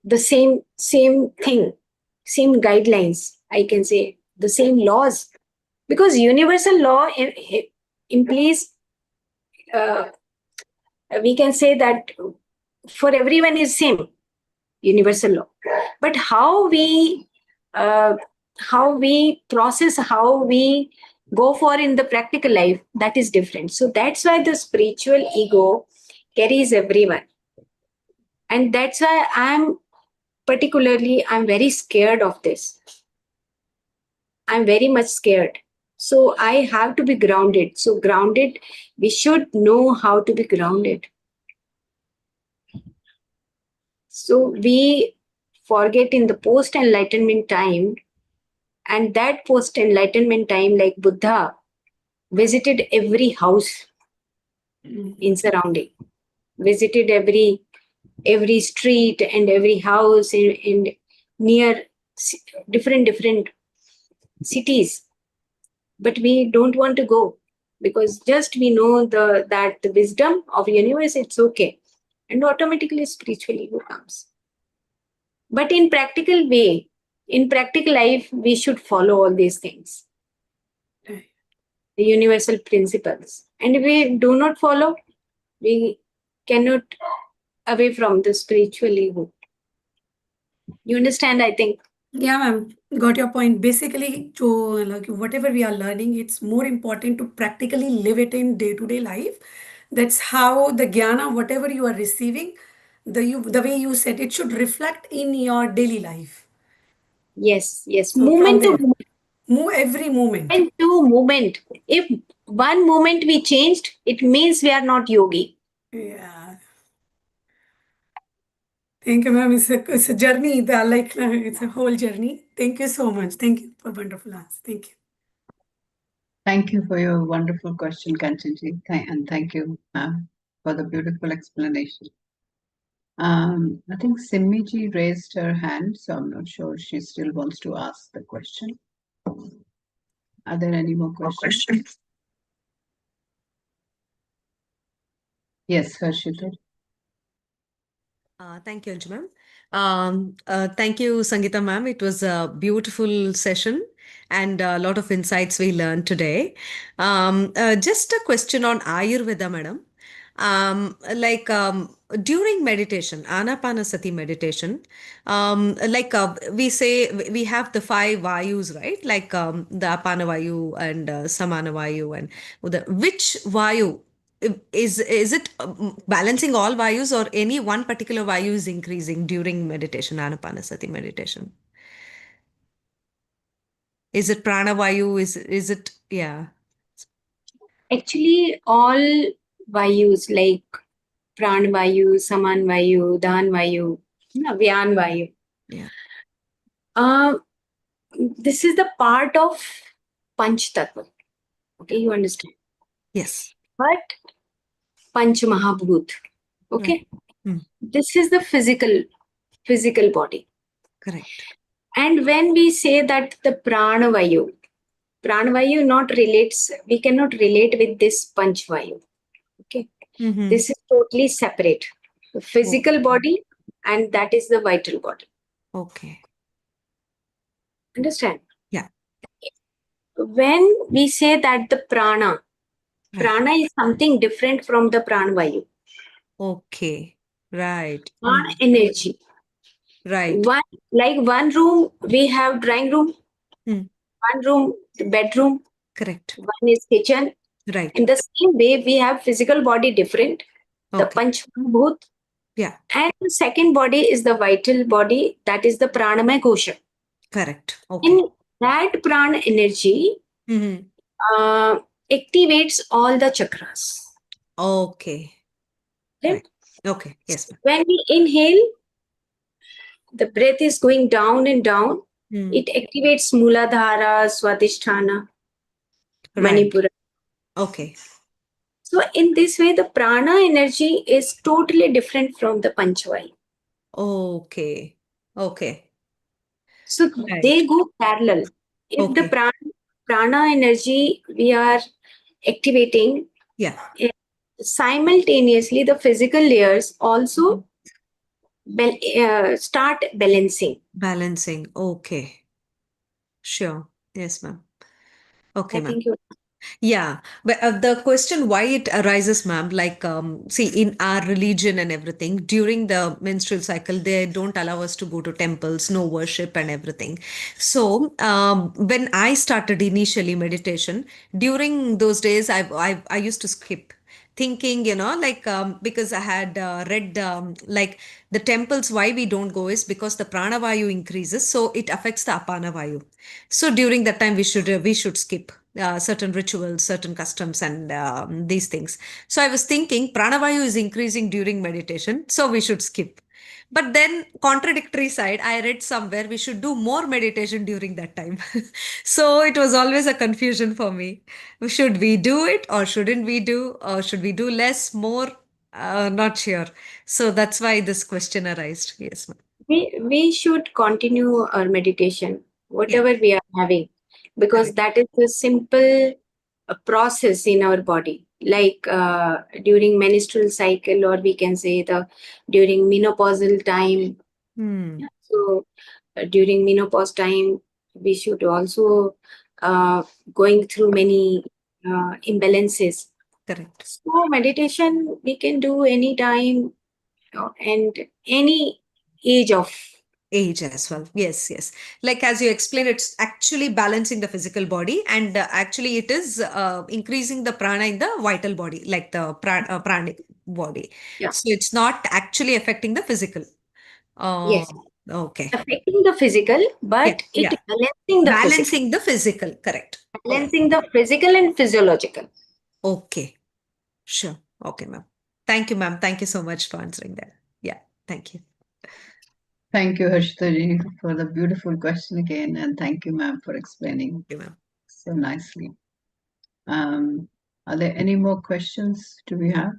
Speaker 3: the same thing, same guidelines, I can say, the same laws. Because universal law implies, we can say that for everyone is same, universal law. But how we process, how we go for in the practical life, that is different. So that's why the spiritual ego carries everyone. And that's why I'm very scared of this. I'm very much scared. So I have to be grounded. So grounded, we should know how to be grounded. So we forget in the post-enlightenment time, and that post-enlightenment time, like Buddha visited every house in surrounding, visited every street and every house in near different cities. But we don't want to go, because just we know that the wisdom of universe, it's okay, and automatically spiritual ego comes. But in practical way, in practical life, we should follow all these things, the universal principles. And if we do not follow, we cannot away from the spiritual ego. You understand, I think?
Speaker 4: Yeah, ma'am. Got your point. Basically, to like whatever we are learning, it's more important to practically live it in day-to-day life. That's how the jnana, whatever you are receiving, the way you said, it should reflect in your daily life.
Speaker 3: Yes.
Speaker 4: So from
Speaker 3: Moment to
Speaker 4: there,
Speaker 3: moment.
Speaker 4: move every moment.
Speaker 3: Moment to moment. If one moment we changed, it means we are not yogi.
Speaker 4: Yeah. Thank you, ma'am. It's a journey. It's a whole journey. Thank you so much. Thank you for wonderful answers. Thank you.
Speaker 2: Thank you for your wonderful question, Kanchanji. And thank you for the beautiful explanation. I think Simmiji raised her hand, so I'm not sure she still wants to ask the question. Are there any more questions? Yes, Harshita.
Speaker 5: Thank you, Anju ma'am. Thank you, Sangeeta ma'am. It was a beautiful session and a lot of insights we learned today. Just a question on Ayurveda, madam. During meditation, Anapanasati meditation, we say we have the five vayus, right? Like the Apana Vayu and Samana Vayu and which Vayu is it balancing all vayus, or any one particular vayu is increasing during meditation, Anapanasati meditation? Is it prana vayu? Is it, yeah?
Speaker 3: Actually, all vayus like pran vayu, saman vayu, dan vayu, vyan vayu.
Speaker 5: Yeah.
Speaker 3: This is the part of Panch Tattva. Okay, you understand?
Speaker 5: Yes.
Speaker 3: But Panch Mahabhut. Okay.
Speaker 5: Hmm.
Speaker 3: This is the physical body.
Speaker 5: Correct.
Speaker 3: And when we say that the prana vayu not relates, we cannot relate with this panch vayu.
Speaker 5: Mm-hmm.
Speaker 3: This is totally separate. The physical body and that is the vital body.
Speaker 5: Okay.
Speaker 3: Understand?
Speaker 5: Yeah.
Speaker 3: When we say that the prana,
Speaker 5: Right.
Speaker 3: prana is something different from the pranavayu.
Speaker 5: Okay. Right.
Speaker 3: Prana energy.
Speaker 5: Right.
Speaker 3: One room, we have drawing room,
Speaker 5: Mm.
Speaker 3: one room, the bedroom,
Speaker 5: Correct.
Speaker 3: one is kitchen.
Speaker 5: Right.
Speaker 3: In the same way, we have physical body different, the
Speaker 5: Okay.
Speaker 3: Panchbhut,
Speaker 5: Yeah.
Speaker 3: and the second body is the vital body, that is the Pranamaya Kosha.
Speaker 5: Correct. Okay.
Speaker 3: In that prana energy
Speaker 5: Mm-hmm.
Speaker 3: activates all the chakras.
Speaker 5: Okay.
Speaker 3: Right?
Speaker 5: Right. Okay. Yes, ma'am.
Speaker 3: When we inhale, the breath is going down and down.
Speaker 5: Mm.
Speaker 3: It activates Muladhara, Swadhisthana,
Speaker 5: Right.
Speaker 3: Manipura.
Speaker 5: Okay.
Speaker 3: So in this way, the prana energy is totally different from the Panchavayu.
Speaker 5: Okay. Okay.
Speaker 3: So
Speaker 5: Right.
Speaker 3: they go parallel. If the
Speaker 5: Okay.
Speaker 3: prana energy we are activating,
Speaker 5: Yeah.
Speaker 3: simultaneously the physical layers also start balancing.
Speaker 5: Balancing. Okay. Sure. Yes, ma'am. Okay,
Speaker 3: I
Speaker 5: ma'am.
Speaker 3: think you.
Speaker 5: Yeah, but the question why it arises, ma'am, like, see, in our religion and everything, during the menstrual cycle, they don't allow us to go to temples, no worship and everything. So, when I started initially meditation, during those days, I used to skip thinking, like, because I had read, like, the temples, why we don't go is because the pranavayu increases, so it affects the apanavayu. So during that time, we should skip certain rituals, certain customs, and these things. So I was thinking pranavayu is increasing during meditation, so we should skip. But then, contradictory side, I read somewhere we should do more meditation during that time. So it was always a confusion for me. Should we do it or shouldn't we do? Or should we do less, more? Not sure. So that's why this question arose. Yes, ma'am.
Speaker 3: We should continue our meditation,
Speaker 5: Yeah,
Speaker 3: whatever we are having, because
Speaker 5: correct.
Speaker 3: that is a simple process in our body. Like during menstrual cycle, or we can say the during menopausal time.
Speaker 5: Hmm.
Speaker 3: So during menopause time, we should also going through many imbalances.
Speaker 5: Correct.
Speaker 3: So meditation we can do anytime and any age of.
Speaker 5: Age as well. Yes, yes. Like as you explained, it's actually balancing the physical body, and actually it is increasing the prana in the vital body, like the pranic body.
Speaker 3: Yeah.
Speaker 5: So it's not actually affecting the physical. Uh,
Speaker 3: Yes.
Speaker 5: okay.
Speaker 3: Affecting the physical,
Speaker 5: Yeah,
Speaker 3: but it
Speaker 5: yeah.
Speaker 3: balancing the physical.
Speaker 5: Balancing the physical. Correct. Okay.
Speaker 3: Balancing the physical and physiological.
Speaker 5: Okay. Sure. Okay, ma'am. Thank you, ma'am. Thank you so much for answering that. Yeah. Thank you.
Speaker 2: Thank you, Harshitaji, for the beautiful question again, and thank you, ma'am, for explaining
Speaker 5: Thank you, ma'am.
Speaker 2: so nicely. Are there any more questions do we have?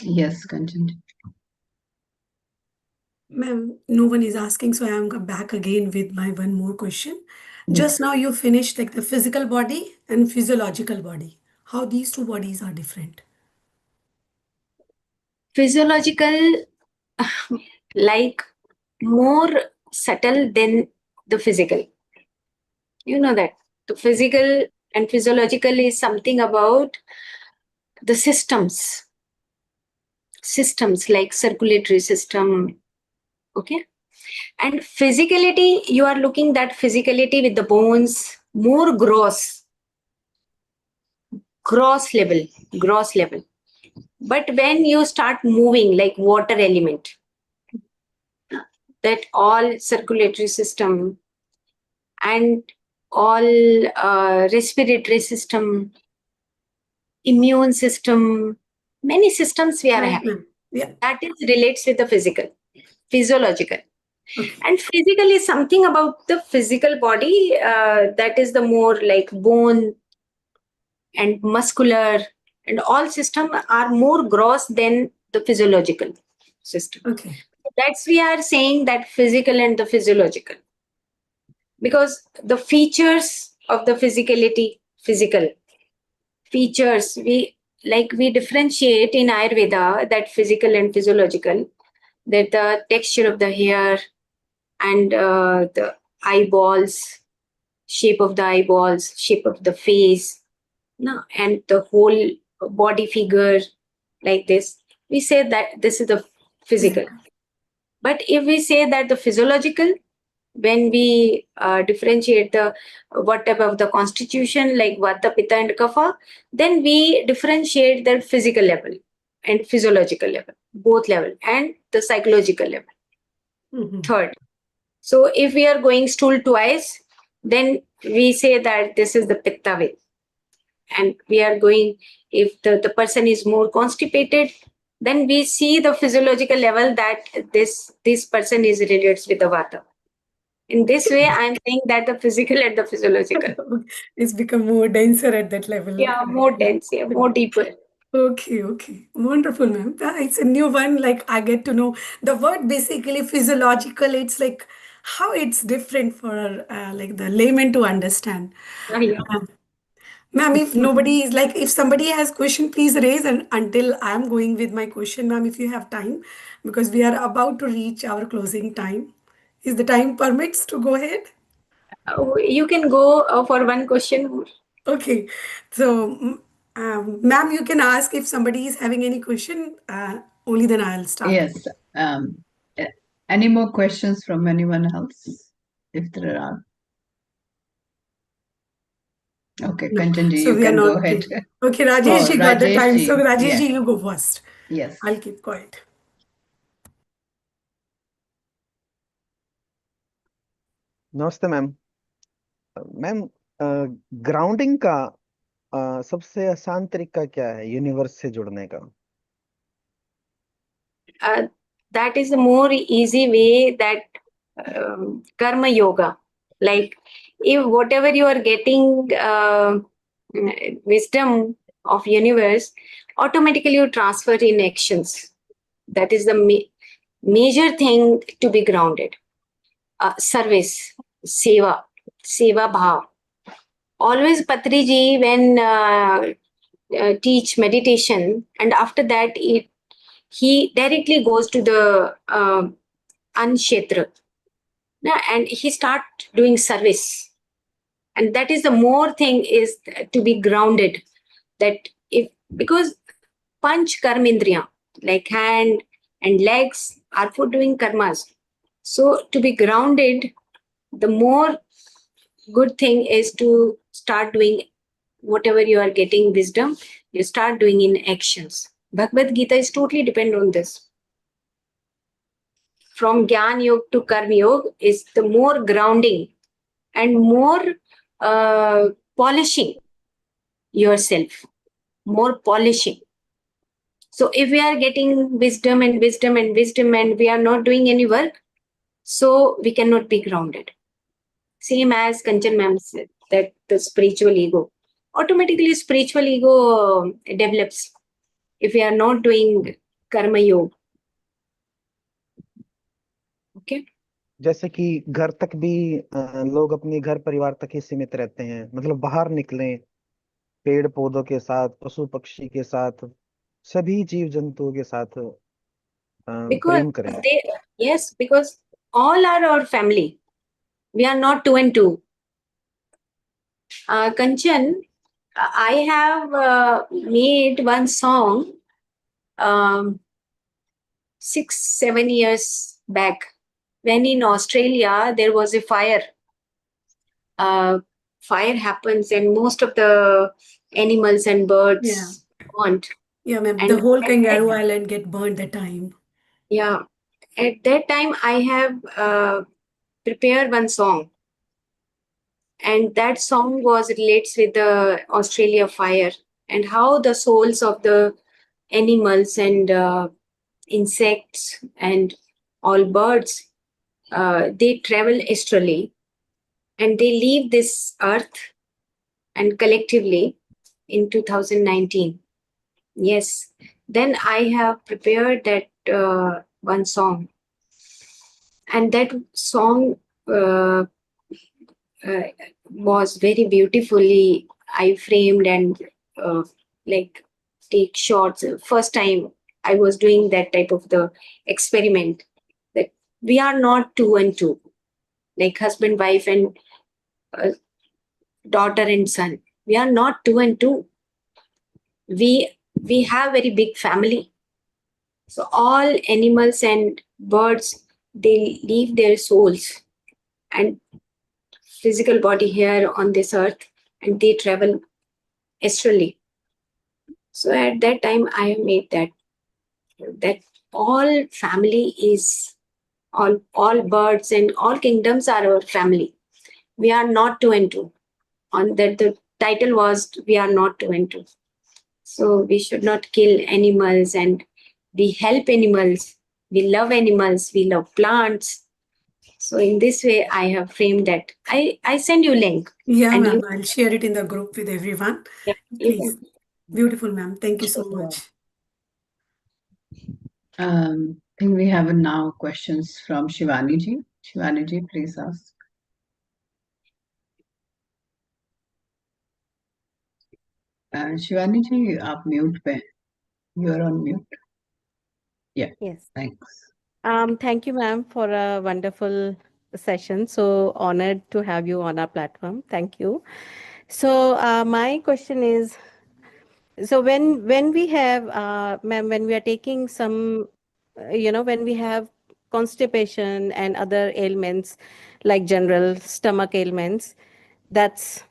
Speaker 2: Yes, continue.
Speaker 4: Ma'am, no one is asking, so I am back again with my one more question.
Speaker 2: Yes.
Speaker 4: Just now you finished like the physical body and physiological body. How these two bodies are different?
Speaker 3: Physiological, like more subtle than the physical. You know that the physical and physiological is something about the systems like circulatory system. Okay. And physicality, you are looking that physicality with the bones, more gross level. But when you start moving like water element, that all circulatory system and all respiratory system, immune system, many systems we are
Speaker 4: Right,
Speaker 3: having.
Speaker 4: ma'am. Yeah.
Speaker 3: That is relates with the physiological.
Speaker 4: Okay.
Speaker 3: And physical is something about the physical body that is the more like bone and muscular, and all system are more gross than the physiological system.
Speaker 4: Okay.
Speaker 3: That's we are saying that physical and the physiological, because the features of the physical features. We differentiate in Ayurveda that physical and physiological, that the texture of the hair and the eyeballs, shape of the eyeballs, shape of the face, no, and the whole body figure like this. We say that this is the physical. But if we say that the physiological, when we differentiate the what type of the constitution like vata, pitta, and kapha, then we differentiate the physical level and physiological level, both level, and the psychological level. Third, so if we are going stool twice, then we say that this is the pitta way. And we are going, if the person is more constipated, then we see the physiological level that this person is related with the vata. In this way, I'm saying that the physical and the physiological.
Speaker 4: It's become more denser at that level.
Speaker 3: Yeah, more dense, yeah, more deeper.
Speaker 4: Okay, okay. Wonderful, ma'am. It's a new one. Like I get to know the word basically physiological. It's like how it's different for like the layman to understand.
Speaker 3: Yeah.
Speaker 4: Uh, Ma'am, if nobody is like, if somebody has question, please raise and until I'm going with my question, ma'am, if you have time, because we are about to reach our closing time. Is the time permits to go ahead?
Speaker 3: You can go for one question more.
Speaker 4: Okay. So, ma'am, you can ask if somebody is having any question. Only then I'll start.
Speaker 2: Yes. Any more questions from anyone else? If there are. Okay,
Speaker 4: No.
Speaker 2: Kanchanji,
Speaker 4: So
Speaker 2: you
Speaker 4: we are
Speaker 2: can go
Speaker 4: not.
Speaker 2: ahead.
Speaker 4: Okay, Rajesh
Speaker 2: Oh,
Speaker 4: ji got the
Speaker 2: Rajesh
Speaker 4: time.
Speaker 2: ji.
Speaker 4: So Rajesh
Speaker 2: Yeah.
Speaker 4: ji, you go first.
Speaker 2: Yes.
Speaker 4: I'll keep quiet.
Speaker 6: नमस्ते ma'am. Ma'am, grounding का सबसे आसान तरीका क्या है universe से जुड़ने का?
Speaker 3: That is a more easy way, that karma yoga. Like if whatever you are getting wisdom of universe, automatically you transfer in actions. That is the major thing to be grounded. Service, seva bhav. Always Patriji, when teach meditation, and after that he directly goes to the Anshetra, and he start doing service. And that is the more thing is to be grounded. That if, because panch karmendriya, like hand and legs, are for doing karmas. So to be grounded, the more good thing is to start doing whatever you are getting wisdom, you start doing in actions. Bhagavad Gita is totally depend on this. From Gyan Yoga to Karma Yoga is the more grounding and more polishing yourself, more polishing. So if we are getting wisdom and wisdom and wisdom and we are not doing any work, so we cannot be grounded. Same as Kanchan ma'am said, that the spiritual ego. Automatically spiritual ego develops if we are not doing karma yoga. Okay?
Speaker 6: जैसे कि घर तक भी लोग अपने घर परिवार तक ही सीमित रहते हैं, मतलब बाहर निकलें, पेड़ पौधों के साथ, पशु पक्षी के साथ, सभी जीव जंतुओं के साथ
Speaker 3: Because
Speaker 6: प्रेम करें।
Speaker 3: yes, because all are our family. We are not two and two. Kanchan, I have made one song 6-7 years back, when in Australia there was a fire. Fire happens and most of the animals and birds want.
Speaker 4: Yeah, ma'am.
Speaker 3: And
Speaker 4: The whole
Speaker 3: at
Speaker 4: Kangaroo
Speaker 3: that,
Speaker 4: Island get burned that time.
Speaker 3: yeah, at that time I have prepared one song, and that song was relates with the Australia fire and how the souls of the animals and insects and all birds, they travel astrally and they leave this earth and collectively in 2019. Yes, then I have prepared that one song, and that song was very beautifully I framed and like take shots. First time I was doing that type of the experiment, that we are not two and two, like husband, wife, and uh, daughter and son. We are not two and two. We have very big family. So all animals and birds, they leave their souls and physical body here on this earth, and they travel astrally. So at that time I made that all family is, all birds and all kingdoms are our family. We are not two and two. On that the title was, we are not two and two. So we should not kill animals, and we help animals, we love animals, we love plants. So in this way I have framed that. I send you link.
Speaker 4: Yeah,
Speaker 3: And
Speaker 4: ma'am.
Speaker 3: you,
Speaker 4: I'll share it in the group with everyone.
Speaker 3: you
Speaker 4: Please.
Speaker 3: can.
Speaker 4: Beautiful, ma'am. Thank you so much.
Speaker 2: I think we have now questions from Shivani ji. Shivani ji, please ask. Shivani ji, आप mute पे. You are on mute. Yeah,
Speaker 7: Yes.
Speaker 2: thanks.
Speaker 7: Thank you, ma'am, for a wonderful session. So honored to have you on our platform. Thank you. So my question is, so when we have, ma'am, when we are taking some, when we have constipation and other ailments like general stomach ailments, that's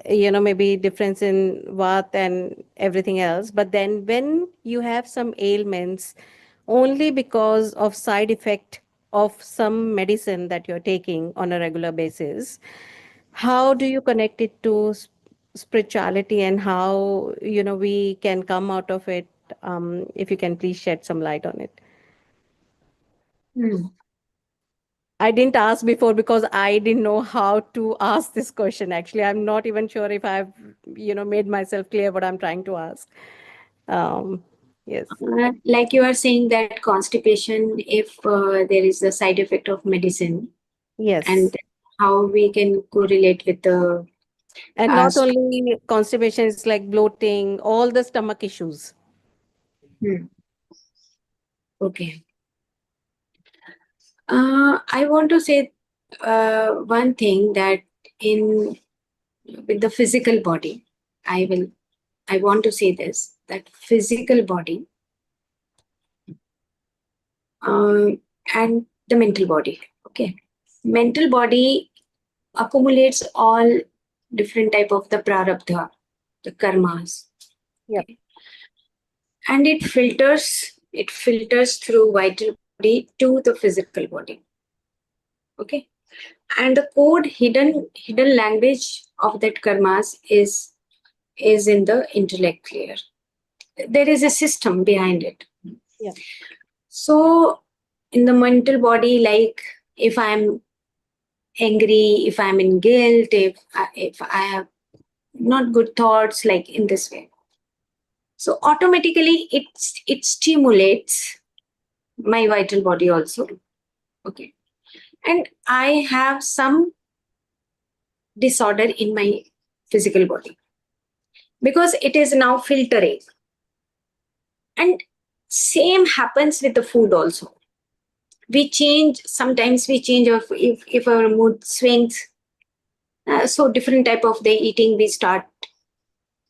Speaker 7: maybe difference in what and everything else. But then when you have some ailments only because of side effect of some medicine that you're taking on a regular basis, how do you connect it to spirituality, and how we can come out of it? If you can please shed some light on it.
Speaker 3: Hmm.
Speaker 7: I didn't ask before because I didn't know how to ask this question. Actually, I'm not even sure if I've, made myself clear what I'm trying to ask. Yes.
Speaker 3: Like you are saying that constipation, if there is a side effect of medicine,
Speaker 7: Yes.
Speaker 3: and how we can correlate with the
Speaker 7: And not
Speaker 3: sp-
Speaker 7: only constipation, it's like bloating, all the stomach issues.
Speaker 3: Hmm. Okay. I want to say one thing, that in with the physical body, I want to say this, that physical body and the mental body. Okay. Mental body accumulates all different type of the prarabdha, the karmas.
Speaker 7: Yep.
Speaker 3: Okay. And it filters through vital body to the physical body. Okay. And the code, hidden language of that karmas is in the intellect layer. There is a system behind it.
Speaker 7: Yeah.
Speaker 3: So in the mental body, like if I'm angry, if I'm in guilt, if I have not good thoughts, like in this way, so automatically it stimulates my vital body also. Okay. And I have some disorder in my physical body because it is now filtering. And same happens with the food also. Sometimes we change if our mood swings. So different type of the eating we start.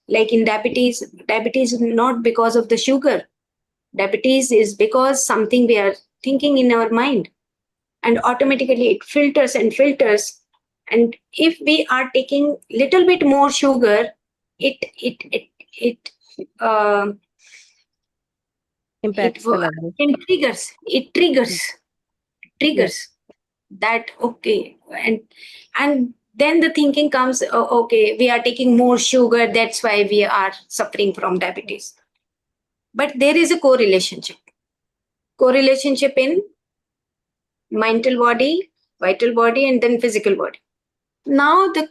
Speaker 3: Like in diabetes is not because of the sugar. Diabetes is because something we are thinking in our mind, and automatically it filters and filters. And if we are taking little bit more sugar, it uh,
Speaker 7: Impacts the level.
Speaker 3: it triggers that. Okay. And then the thinking comes, oh, okay, we are taking more sugar, that's why we are suffering from diabetes. But there is a correlation in mental body, vital body, and then physical body. Now the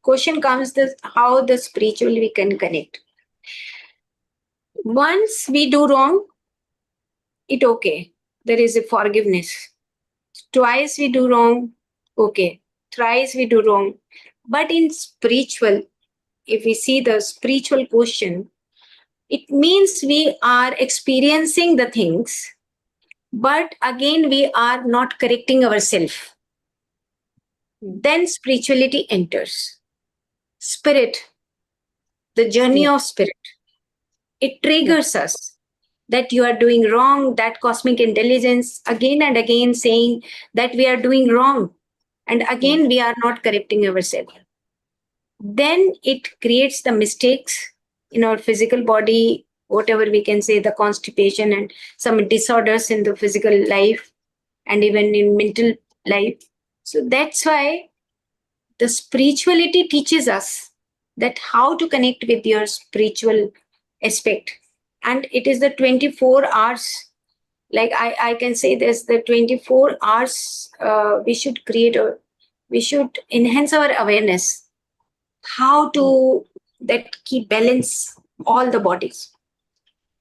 Speaker 3: question comes, this how the spiritual we can connect. Once we do wrong, it okay, there is a forgiveness. Twice we do wrong, okay, thrice we do wrong. But in spiritual, if we see the spiritual question, it means we are experiencing the things, but again we are not correcting ourselves. Then spirituality enters. Spirit, the journey of spirit, it triggers us that you are doing wrong, that cosmic intelligence again and again saying that we are doing wrong, and again we are not correcting ourselves. Then it creates the mistakes in our physical body, whatever we can say, the constipation and some disorders in the physical life and even in mental life. So that's why the spirituality teaches us that how to connect with your spiritual aspect. And it is the 24 hours, like I can say this, the 24 hours we should create, or we should enhance our awareness, how to that keep balance all the bodies.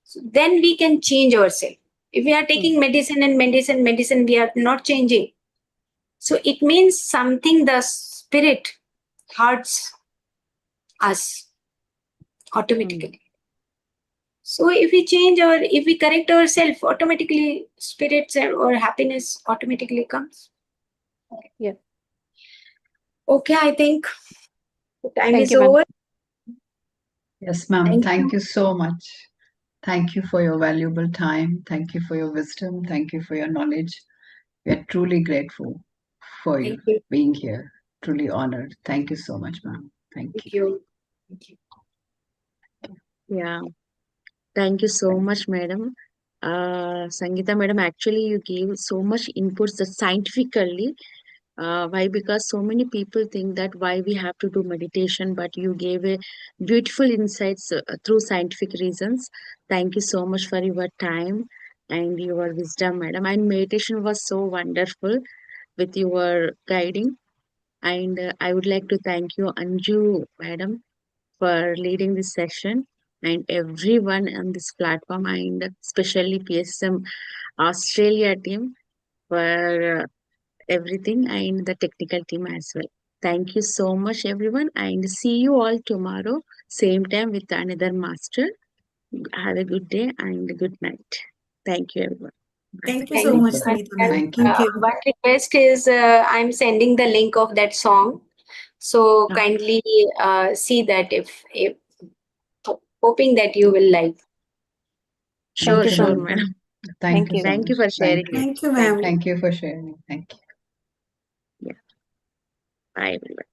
Speaker 3: So then we can change ourselves. If we are taking medicine and medicine, we are not changing. So it means something, the spirit hurts us automatically. So if we change or if we correct ourselves, automatically spirits or happiness automatically comes.
Speaker 7: Yeah.
Speaker 3: Okay, I think the time
Speaker 7: Thank
Speaker 3: is
Speaker 7: you, ma'am.
Speaker 3: over.
Speaker 2: Yes, ma'am.
Speaker 3: Thank
Speaker 2: Thank
Speaker 3: you.
Speaker 2: you so much. Thank you for your valuable time. Thank you for your wisdom. Thank you for your knowledge. We are truly grateful for you
Speaker 3: Thank you.
Speaker 2: being here. Truly honored. Thank you so much, ma'am. Thank
Speaker 3: Thank
Speaker 2: you.
Speaker 3: you. Thank you.
Speaker 1: Yeah. Thank you so much, madam. Sangeeta, madam, actually, you gave so much inputs that scientifically. Why? Because so many people think that why we have to do meditation, but you gave a beautiful insights through scientific reasons. Thank you so much for your time and your wisdom, madam. And meditation was so wonderful with your guiding. And I would like to thank you, Anju, madam, for leading this session and everyone on this platform, and especially PSSM Australia team for everything, and the technical team as well. Thank you so much, everyone, and see you all tomorrow, same time with another master. Have a good day and good night. Thank you, everyone.
Speaker 4: Thank you
Speaker 3: Thank
Speaker 4: so
Speaker 3: you.
Speaker 2: Thank
Speaker 4: much,
Speaker 2: you.
Speaker 3: And,
Speaker 4: Sangeeta,
Speaker 3: and,
Speaker 4: ma'am.
Speaker 2: Thank you.
Speaker 4: Thank you.
Speaker 3: one request is I'm sending the link of that song. So
Speaker 1: Yeah.
Speaker 3: kindly see that if hoping that you will like.
Speaker 1: Sure,
Speaker 2: Thank you,
Speaker 1: sure,
Speaker 2: ma'am.
Speaker 1: madam.
Speaker 2: Thank
Speaker 7: Thank
Speaker 2: you
Speaker 7: you.
Speaker 2: so
Speaker 1: Thank you
Speaker 2: much.
Speaker 1: for sharing
Speaker 2: Thank
Speaker 1: it.
Speaker 2: you.
Speaker 4: Thank you,
Speaker 1: Thank
Speaker 4: ma'am.
Speaker 1: you.
Speaker 2: Thank you for sharing. Thank you.
Speaker 1: Yeah. Bye, everyone.